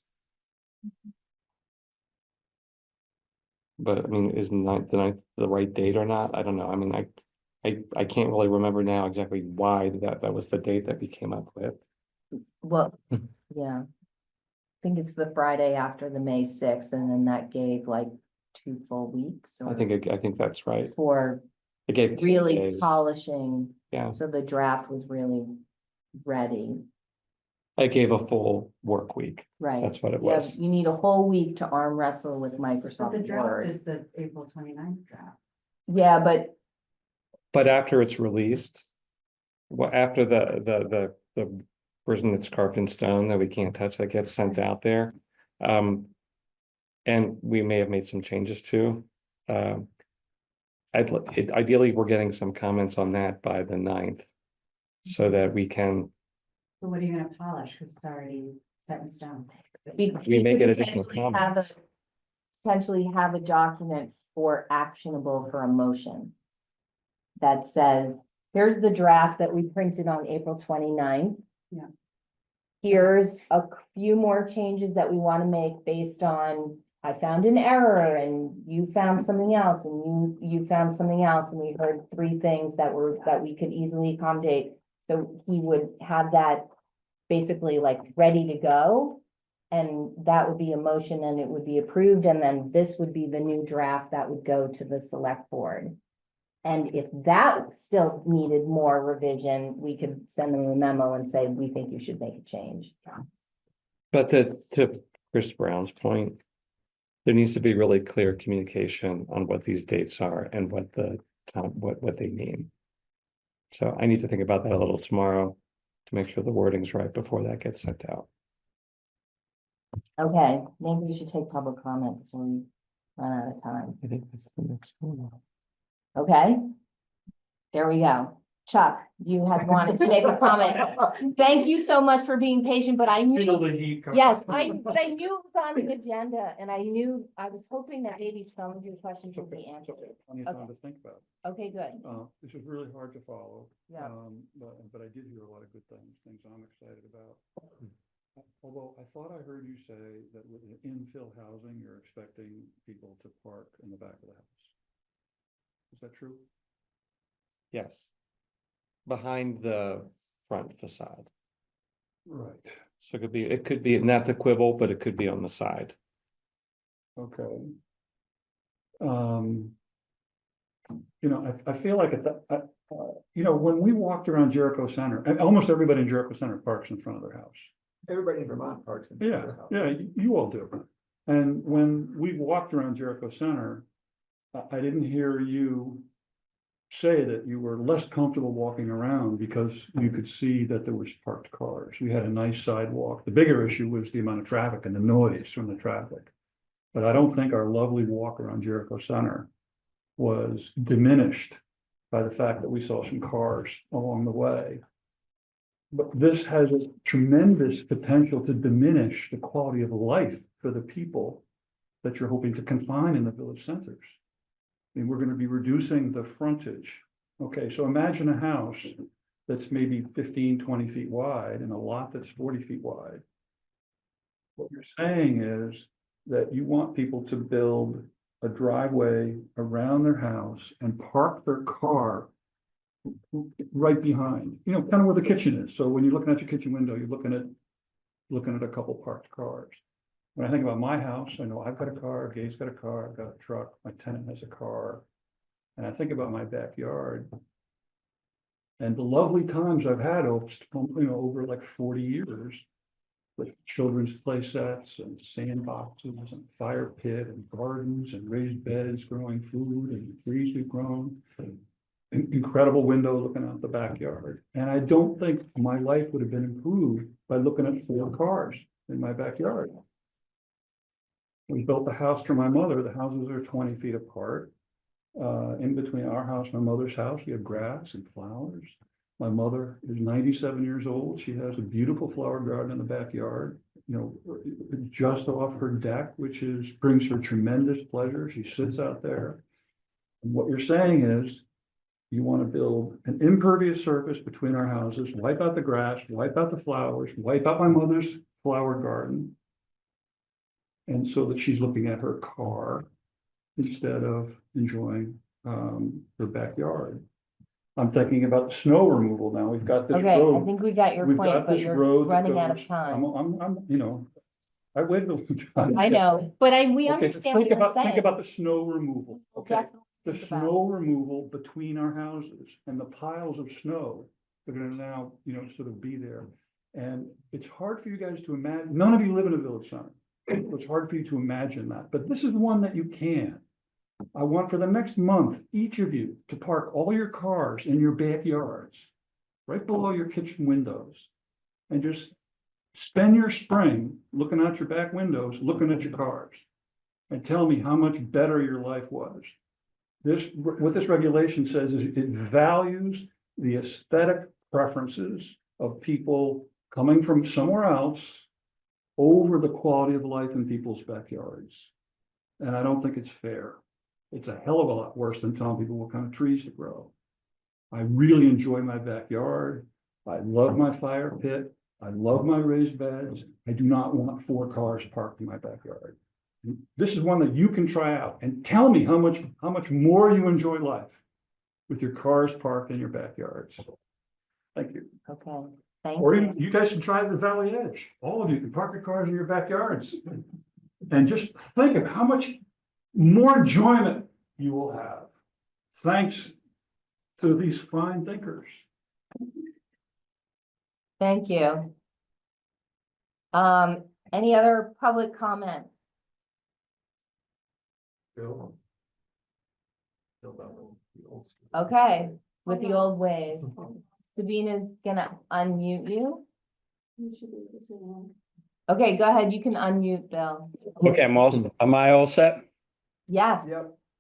But I mean, is the 9th the right date or not? I don't know. I mean, I can't really remember now exactly why that was the date that we came up with. Well, yeah. I think it's the Friday after the May 6th, and then that gave like 2 full weeks. I think that's right. For It gave 10 really days. polishing, Yeah, so the draft was really ready, it gave a full work week. right? That's what it You have- was. You need a whole week to arm wrestle with But Microsoft the draft Word. is the April 29th draft. Yeah, but But after it's released, well, after the version that's carved in stone that we can't touch, that gets sent out there. And we may have made some changes too. Ideally, we're getting some comments on that by the 9th. So that we can, But what are you gonna polish? Because it's already set in stone. we make could it additional potentially comments. Potentially have a document for actionable for a motion. That says, here's the draft that we printed on April 29th. Yeah. Here's a few more changes that we want to make based on, I found an error and you found something else and you found something else, and we heard 3 things that we could easily accommodate. So he would have that basically like ready to go. And that would be a motion and it would be approved, and then this would be the new draft that would go to the select board. And if that still needed more revision, we could send them a memo and say, we think you should make a change. but to Chris Brown's point, there needs to be really clear communication on what these dates are and what what they mean. So I need to think about that a little tomorrow to make sure the wording's right before that gets sent out. Okay, maybe we should take public comment before we run out of time. I think that's the next one. Okay? There we go. Chuck, you had wanted to make a comment. Thank you so much for being patient, but I Feel knew, the heat coming. yes, but I knew it was on the agenda, and I was hoping that maybe some of your questions would be answered. Plenty of time to think about. Okay, good. This is really hard to follow. Yeah. But I did hear a lot of good things I'm excited about. Although I thought I heard you say that with the infill housing, you're expecting people to park in the back of the house. Is that true? Yes. Behind the front facade. Right. So it could be not the quibble, but it could be on the side. Okay. I feel like when we walked around Jericho Center, and almost everybody in Jericho Center parks in front of their house. Everybody in Vermont parks in front of Yeah, their house. yeah, you all do. And when we walked around Jericho Center, I didn't hear you say that you were less comfortable walking around because you could see that there was parked cars. We had a nice sidewalk. The bigger issue was the amount of traffic and the noise from the traffic. But I don't think our lovely walk around Jericho Center was diminished by the fact that we saw some cars along the way. But this has a tremendous potential to diminish the quality of life for the people that you're hoping to confine in the village centers. I mean, we're going to be reducing the frontage. Okay, so imagine a house that's maybe 15, 20 feet wide and a lot that's 40 feet wide. What you're saying is that you want people to build a driveway around their house and park their car right behind, you know, kind of where the kitchen is. So when you're looking at your kitchen window, you're looking at a couple parked cars. When I think about my house, I know I've got a car, Gabe's got a car, I've got a truck, my tenant has a car. And I think about my backyard. And the lovely times I've had over like 40 years. With children's play sets and sandboxes and fire pit and gardens and raised beds growing food and trees we've grown. Incredible window looking out the backyard. And I don't think my life would have been improved by looking at 4 cars in my backyard. We built the house for my mother. The houses are 20 feet apart. In between our house and my mother's house, we have grass and flowers. My mother is 97 years old. She has a beautiful flower garden in the backyard, you know, just off her deck, which brings her tremendous pleasure. She sits out there. And what you're saying is, you want to build an impervious surface between our houses, wipe out the grass, wipe out the flowers, wipe out my mother's flower garden. And so that she's looking at her car instead of enjoying her backyard. I'm thinking about the snow removal now. We've got this Okay, I road. think we got your We've point, got but this you're road that running out goes- of time. you know, I waited a long time. I know, but we Okay, understand what think you're about, saying. think about the snow removal, We'll okay? definitely The think about snow removal between our houses and the piles of snow that are gonna now, you know, sort of be there. And it's hard for you guys to imagine, none of you live in a village center. It's hard for you to imagine that, but this is one that you can. I want for the next month, each of you to park all your cars in your backyards, right below your kitchen windows. And just spend your spring looking out your back windows, looking at your cars. And tell me how much better your life was. What this regulation says is it values the aesthetic preferences of people coming from somewhere else over the quality of life in people's backyards. And I don't think it's fair. It's a hell of a lot worse than telling people what kind of trees to grow. I really enjoy my backyard. I love my fire pit. I love my raised beds. I do not want 4 cars parked in my backyard. This is one that you can try out and tell me how much more you enjoy life with your cars parked in your backyards. Thank you. Okay, thank Or you. even, you guys can try it at the Valley Edge. All of you can park your cars in your backyards. And just think of how much more enjoyment you will have. Thanks to these fine thinkers. Thank you. Any other public comment? Bill. Okay, with the old ways. Sabina's gonna unmute you. You should be able to, Okay, go ahead. You can unmute Bill. Okay, am I all set? Yes.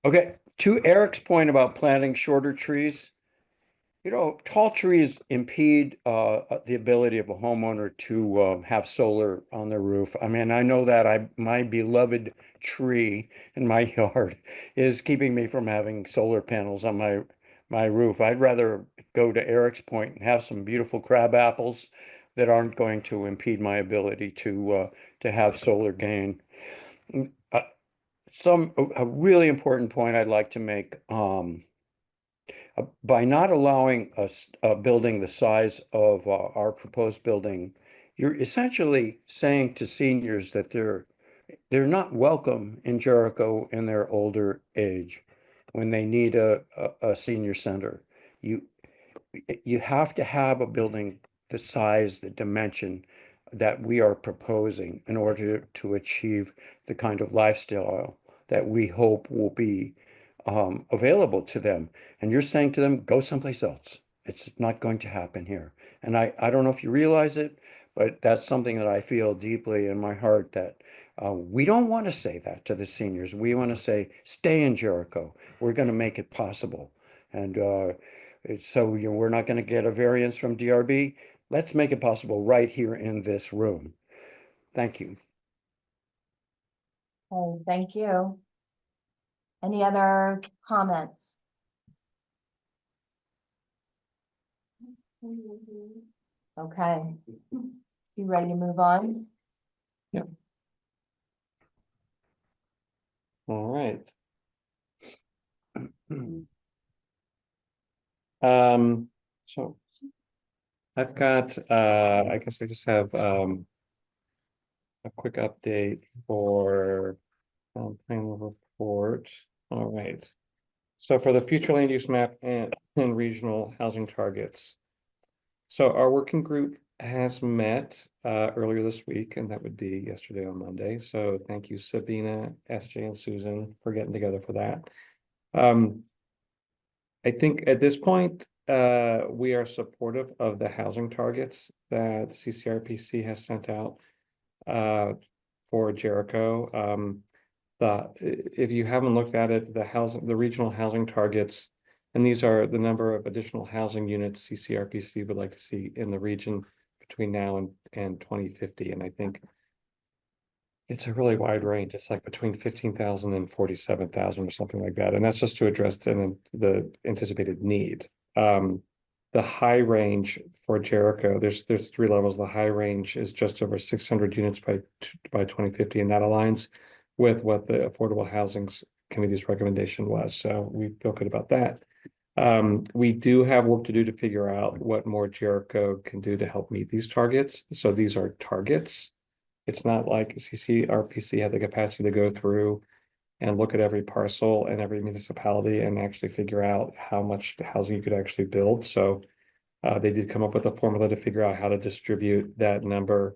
Okay, to Eric's point about planting shorter trees, you know, tall trees impede the ability of a homeowner to have solar on their roof. I mean, I know that my beloved tree in my yard is keeping me from having solar panels on my roof. I'd rather go to Eric's point and have some beautiful crab apples that aren't going to impede my ability to have solar gain. A really important point I'd like to make, by not allowing us a building the size of our proposed building, you're essentially saying to seniors that they're not welcome in Jericho in their older age when they need a senior center. You have to have a building the size, the dimension that we are proposing in order to achieve the kind of lifestyle that we hope will be available to them. And you're saying to them, go someplace else. It's not going to happen here. And I don't know if you realize it, but that's something that I feel deeply in my heart, that we don't want to say that to the seniors. We want to say, stay in Jericho. We're going to make it possible. And so we're not going to get a variance from DRB. Let's make it possible right here in this room. Thank you. Oh, thank you. Any other comments? Okay. You ready to move on? All right. So I've got, I guess I just have, a quick update for, plan report. All right. So for the future land use map and regional housing targets. So our working group has met earlier this week, and that would be yesterday on Monday. So thank you, Sabina, SJ, and Susan for getting together for that. I think at this point, we are supportive of the housing targets that CCRPC has sent out for Jericho. If you haven't looked at it, the regional housing targets, and these are the number of additional housing units CCRPC would like to see in the region between now and 2050. And I think it's a really wide range. It's like between 15,000 and 47,000 or something like that. And that's just to address the anticipated need. The high range for Jericho, there's 3 levels. The high range is just over 600 units by 2050, and that aligns with what the Affordable Housing Committee's recommendation was. So we feel good about that. We do have work to do to figure out what more Jericho can do to help meet these targets. So these are targets. It's not like CCRPC had the capacity to go through and look at every parcel and every municipality and actually figure out how much housing you could actually build. So they did come up with a formula to figure out how to distribute that number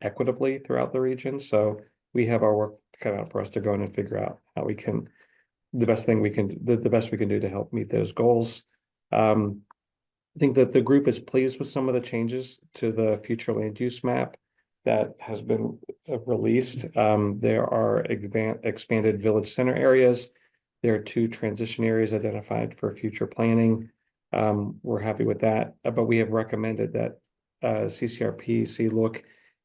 equitably throughout the region. So we have our work cut out for us to go in and figure out how we can, the best we can do to help meet those goals. I think that the group is pleased with some of the changes to the future land use map that has been released. There are expanded village center areas. There are 2 transition areas identified for future planning. We're happy with that, but we have recommended that CCRPC look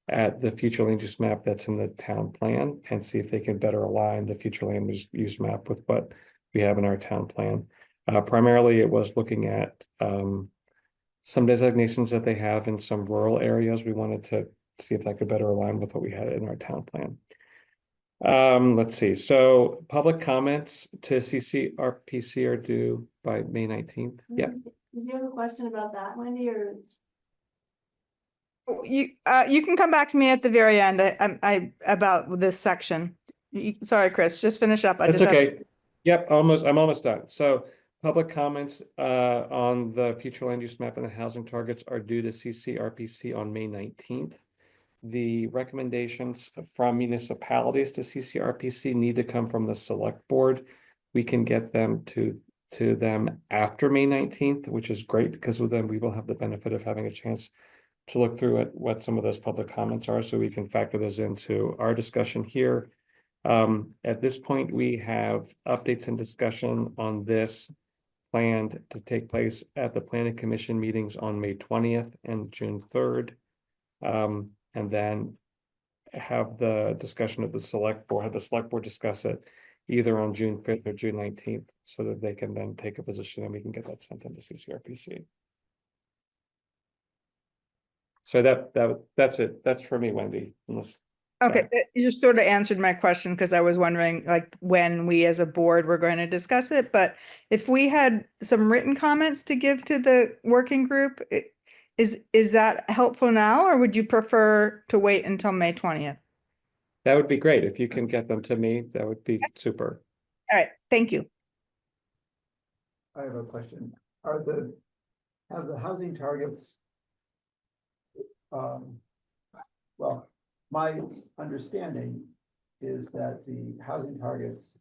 at the future land use map that's in the town plan and see if they can better align the future land use map with what we have in our town plan. Primarily, it was looking at some designations that they have in some rural areas. We wanted to see if that could better align with what we had in our town plan. Let's see. So public comments to CCRPC are due by May 19th. Yeah. Do you have a question about that, Wendy, or? You can come back to me at the very end. I about this section. Sorry, Chris, just finish up. That's okay. Yep, I'm almost done. So public comments on the future land use map and the housing targets are due to CCRPC on May 19th. The recommendations from municipalities to CCRPC need to come from the select board. We can get them to them after May 19th, which is great because then we will have the benefit of having a chance to look through at what some of those public comments are, so we can factor those into our discussion here. At this point, we have updates and discussion on this planned to take place at the Planning Commission meetings on May 20th and June 3rd. And then have the discussion of the select board, have the select board discuss it either on June 5th or June 19th, so that they can then take a position and we can get that sent into CCRPC. So that's it. That's for me, Wendy. Unless, Okay, you just sort of answered my question because I was wondering like when we as a board were going to discuss it. But if we had some written comments to give to the working group, is that helpful now, or would you prefer to wait until May 20th? that would be great. If you can get them to me, that would be super. All right, thank you. I have a question. Have the housing targets? Well, my understanding is that the housing targets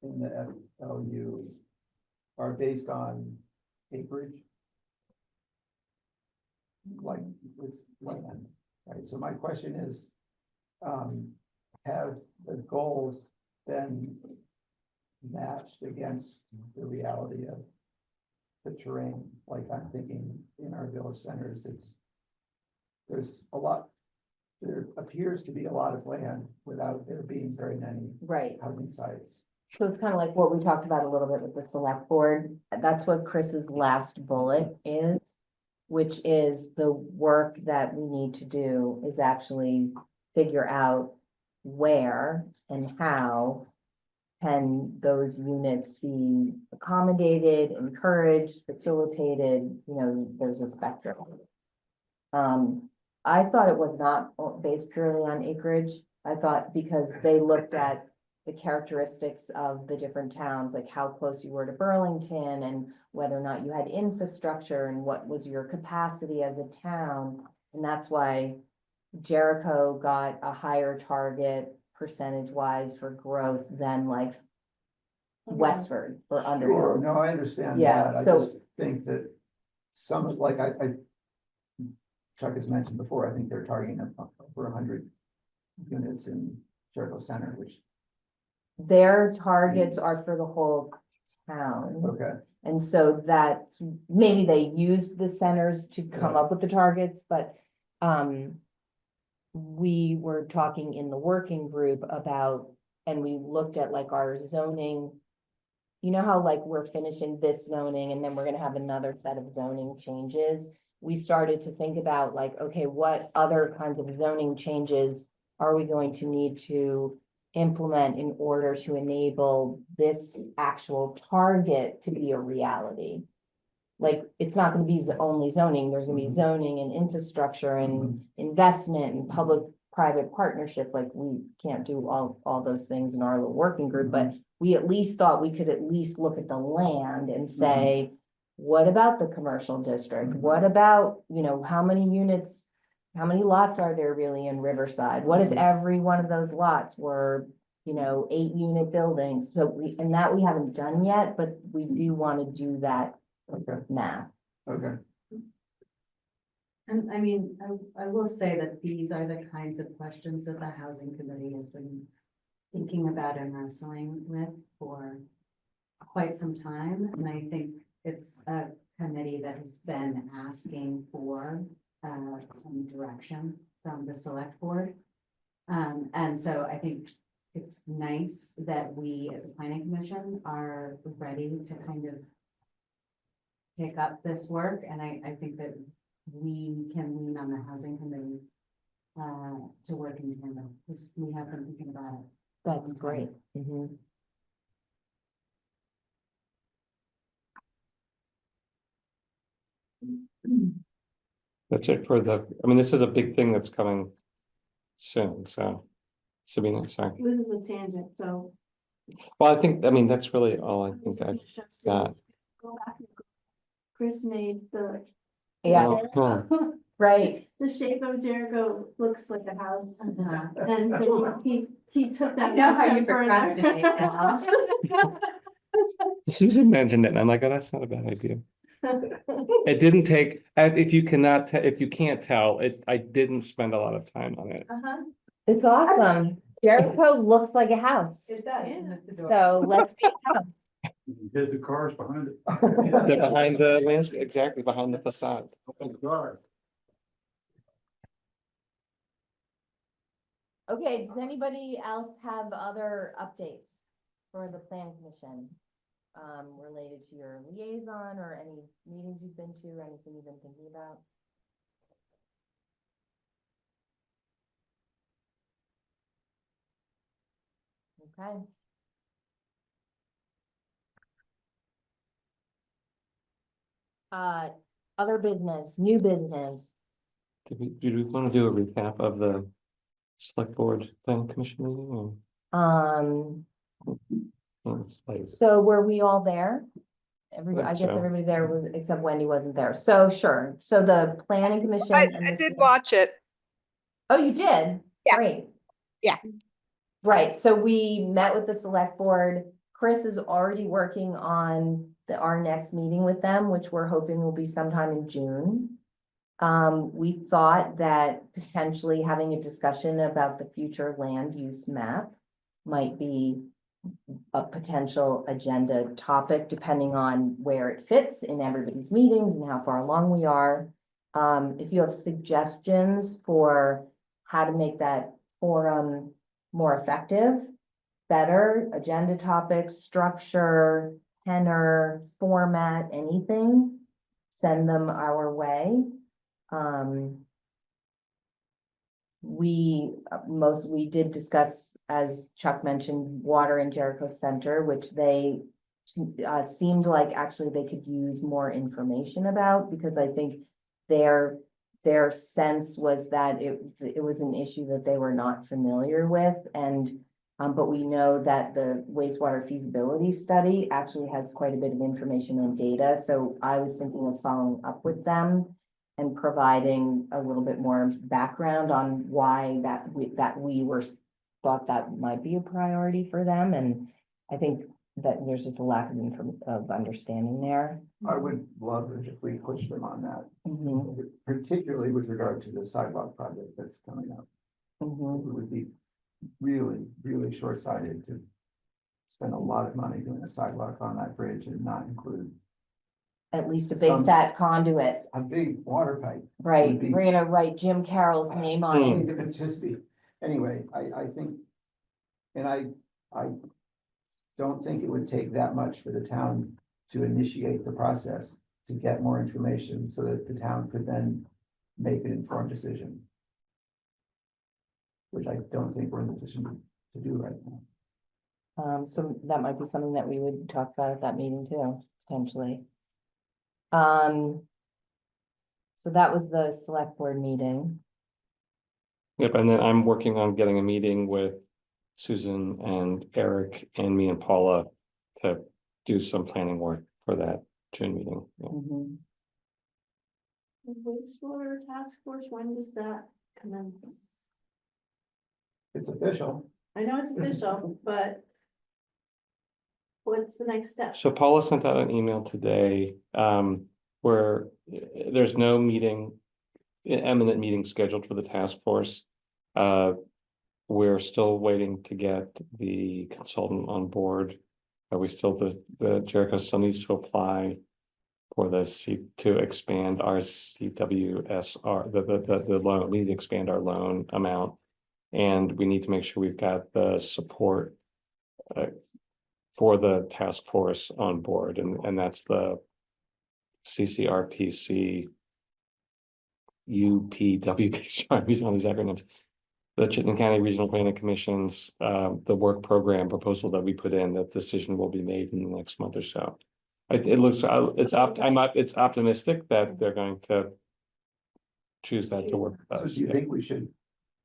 in the FLU are based on acreage. Like it's land, right? So my question is, have the goals been matched against the reality of the terrain? Like I'm thinking in our village centers, there's a lot, there appears to be a lot of land without there being very many Right. housing sites. So it's kind of like what we talked about a little bit with the select board. That's what Chris's last bullet is, which is the work that we need to do is actually figure out where and how can those units be accommodated, encouraged, facilitated, there's a spectrum. I thought it was not based purely on acreage. I thought because they looked at the characteristics of the different towns, like how close you were to Burlington and whether or not you had infrastructure and what was your capacity as a town. And that's why Jericho got a higher target percentage-wise for growth than like Westford or Sure, Underwood. no, I understand Yeah, that. I so- just think that some, like Chuck has mentioned before, I think they're targeting over 100 units in Jericho Center, which, Their targets are for the whole town. okay, And so that's, maybe they used the centers to come Yeah. up with the targets, but, we were talking in the working group about, and we looked at like our zoning. You know how like we're finishing this zoning and then we're gonna have another set of zoning changes? We started to think about like, okay, what other kinds of zoning changes are we going to need to implement in order to enable this actual target to be a reality? Like, it's not gonna be only zoning, there's gonna be Mhm. zoning and infrastructure and investment and public-private partnership, like, we can't do all those things in our little working group, but we at least thought we could at least look at the land and say, what about the commercial district? What about, how many units, how many lots are there really in Riverside? What if Mhm. every one of those lots were, 8-unit buildings? So we haven't done yet, but we do wanna do that okay, math. okay. And I mean, I will say that these are the kinds of questions that the housing committee has been thinking about and wrestling with for quite some time. And I think it's a committee that has been asking for some direction from the select board. And so I think it's nice that we, as a planning commission, are ready to kind of pick up this work, and I think that we can lean on the housing committee to work in tandem, because we have been thinking about it. That's great. Mhm. That's it for the, I mean, this is a big thing that's coming soon, so. Sabina, sorry. This is a tangent, so. Well, I mean, that's really all I I'm think just I've gonna show got. Go back and go. Chris made the. Yeah, Oh, huh. right. The shape of Jericho looks like a house, Uh-huh. and so he took that. I know one how step you further. procrastinate now. Susan mentioned it, and I'm like, oh, that's not a bad idea. It didn't take, if you cannot, if you can't tell, I didn't spend a lot of time on it. Uh-huh. It's awesome. Jericho looks like a house. It does. So let's be a house. Hid the cars behind it. They're behind the landscape, exactly behind the facade. Okay, does anybody else have other updates for the plan commission? Related to your liaison or any meetings you've been to, or anything you've been thinking about? Okay. Other business, new business. Did we want to do a recap of the select board planning commission meeting? Or it's like, So were we all there? I think guess so. everybody there was, except Wendy wasn't there. So sure. So the planning commission. I and the did select- watch it. Oh, you did? Yeah. Great. Yeah. Right, so we met with the select board. Chris is already working on our next meeting with them, which we're hoping will be sometime in June. We thought that potentially having a discussion about the future land use map might be a potential agenda topic, depending on where it fits in everybody's meetings and how far along we are. If you have suggestions for how to make that forum more effective, better, agenda topics, structure, tenor, format, anything, send them our way. we did discuss, as Chuck mentioned, water in Jericho Center, which they seemed like actually they could use more information about, because I think their sense was that it was an issue that they were not familiar with, and but we know that the wastewater feasibility study actually has quite a bit of information and data, so I was thinking of following up with them and providing a little bit more background on why we thought that might be a priority for them, and I think that there's just a lack of understanding there. I would love it if we push them on that, Mhm, particularly with regard to the sidewalk project that's coming up. mhm. It would be really, really short-sighted to spend a lot of money doing a sidewalk on that bridge and not include At least a big Some- fat conduit, a big water pipe. right? be- We're gonna write Jim Carroll's name on I it. think it would just be, anyway, I think, and I don't think it would take that much for the town to initiate the process to get more information so that the town could then make an informed decision. Which I don't think we're in a position to do right now. So that might be something that we would talk about at that meeting too, potentially. So that was the select board meeting. Yep, and then I'm working on getting a meeting with Susan and Eric and me and Paula to do some planning work for that June meeting. Yeah. Mhm. The wastewater task force, when does that commence? It's official. I know it's official, but what's the next step? So Paula sent out an email today, where there's no meeting, imminent meeting scheduled for the task force. We're still waiting to get the consultant on board. The Jericho still needs to apply for to expand our CWSR, the loan, we need to expand our loan amount. And we need to make sure we've got the support for the task force on board, and that's the CCRPC UPWP, sorry, I'm using all these acronyms. The Chittenden County Regional Planning Commission's the work program proposal that we put in, that decision will be made in the next month or so. It's optimistic that they're going to choose that to work with So us. do you Yeah. think we should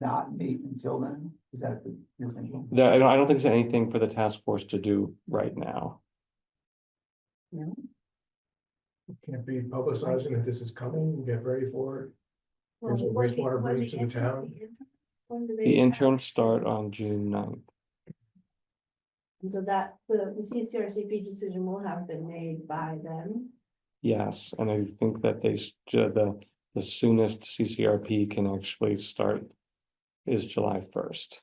not meet until then? Is that what you're thinking? I don't think there's anything for the task force to do right now. Can't be publicizing that this is coming, get ready for it. Here's what wastewater brings to the town. When do The they? interns start on June 9th. And so that, the CCRCP decision will have been made by then. Yes, and I think that the soonest CCRP can actually start is July 1st.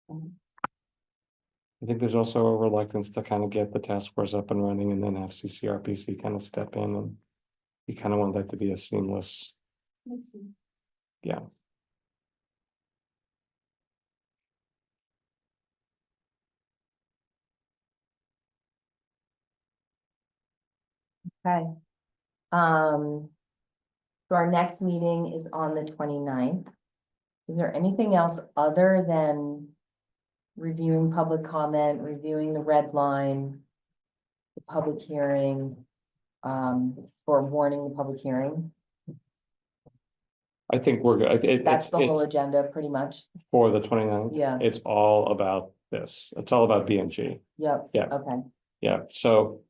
I think there's also a reluctance to kind of get the task force up and running and then have CCRPC kind of step in, and you kind of want that to be a seamless, yeah. Okay. So our next meeting is on the 29th. Is there anything else other than reviewing public comment, reviewing the red line, the public hearing, or warning the public hearing? I think we're good. That's the whole It's agenda, pretty much. for the 29th. Yeah. It's all about this. It's all about BNG. Yep. Yeah. Okay. Yeah, so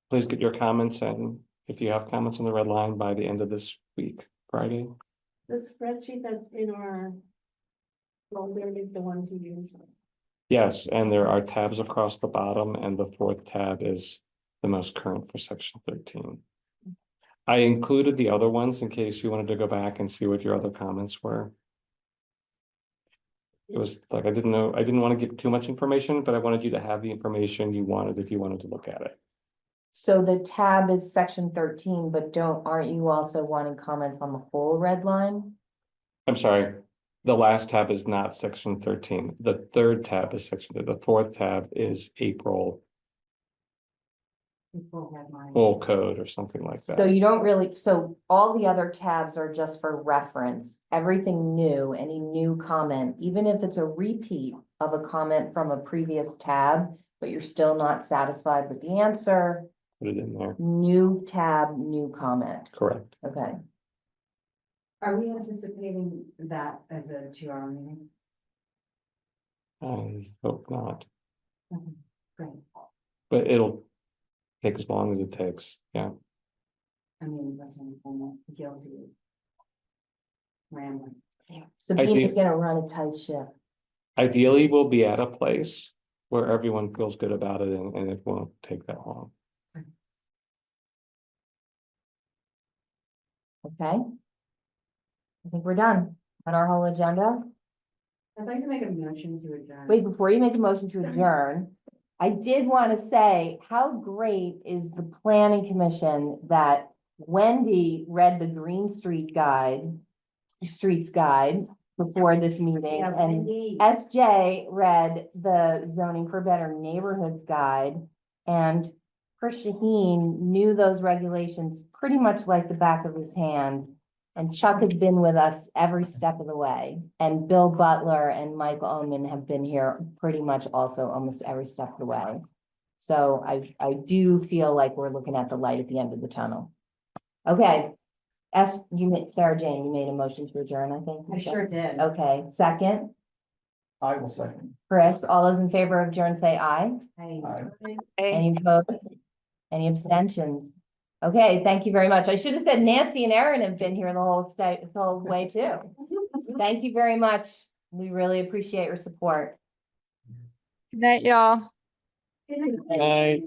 please get your comments, and if you have comments on the red line by the end of this week, Friday. The spreadsheet that's in our folder is the one to use. Yes, and there are tabs across the bottom, and the fourth tab is the most current for section 13. I included the other ones in case you wanted to go back and see what your other comments were. It was like, I didn't want to give too much information, but I wanted you to have the information you wanted if you wanted to look at it. So the tab is section 13, but aren't you also wanting comments on the whole red line? I'm sorry, the last tab is not section 13. The third tab is the fourth tab is April Full headline. full code or something like So that. you don't really, so all the other tabs are just for reference, everything new, any new comment, even if it's a repeat of a comment from a previous tab, but you're still not satisfied with the answer, Put it in there, new tab, new comment. correct. Okay, Are we anticipating that as a 2-hour meeting? I hope not, Great. but it'll take as long as it takes, yeah. I mean, listen, I'm guilty of rambling. Sabina's gonna run a tight ship. Ideally, we'll be at a place where everyone feels good about it and it won't take that long. Okay. I think we're done on our whole agenda. I'd like to make a motion to adjourn. Wait, before you make a motion to adjourn, I did want to say, how great is the planning commission that Wendy read the Green Streets Guide before this meeting, Yeah, and Wendy. SJ read the Zoning for Better Neighborhoods Guide, and Chris Shaheen knew those regulations pretty much like the back of his hand. And Chuck has been with us every step of the way, and Bill Butler and Mike Oman have been here pretty much also almost every step of the way. So I do feel like we're looking at the light at the end of the tunnel. Okay, Sarah Jane, you made a motion to adjourn, I think. I sure did. Okay, second, I will second. Chris, all those in favor of adjourn, say aye. Aye. Any opposed? Any abstentions? Okay, thank you very much. I should have said Nancy and Erin have been here the whole way too. Thank you very much. We really appreciate your support. Good night, y'all. Right.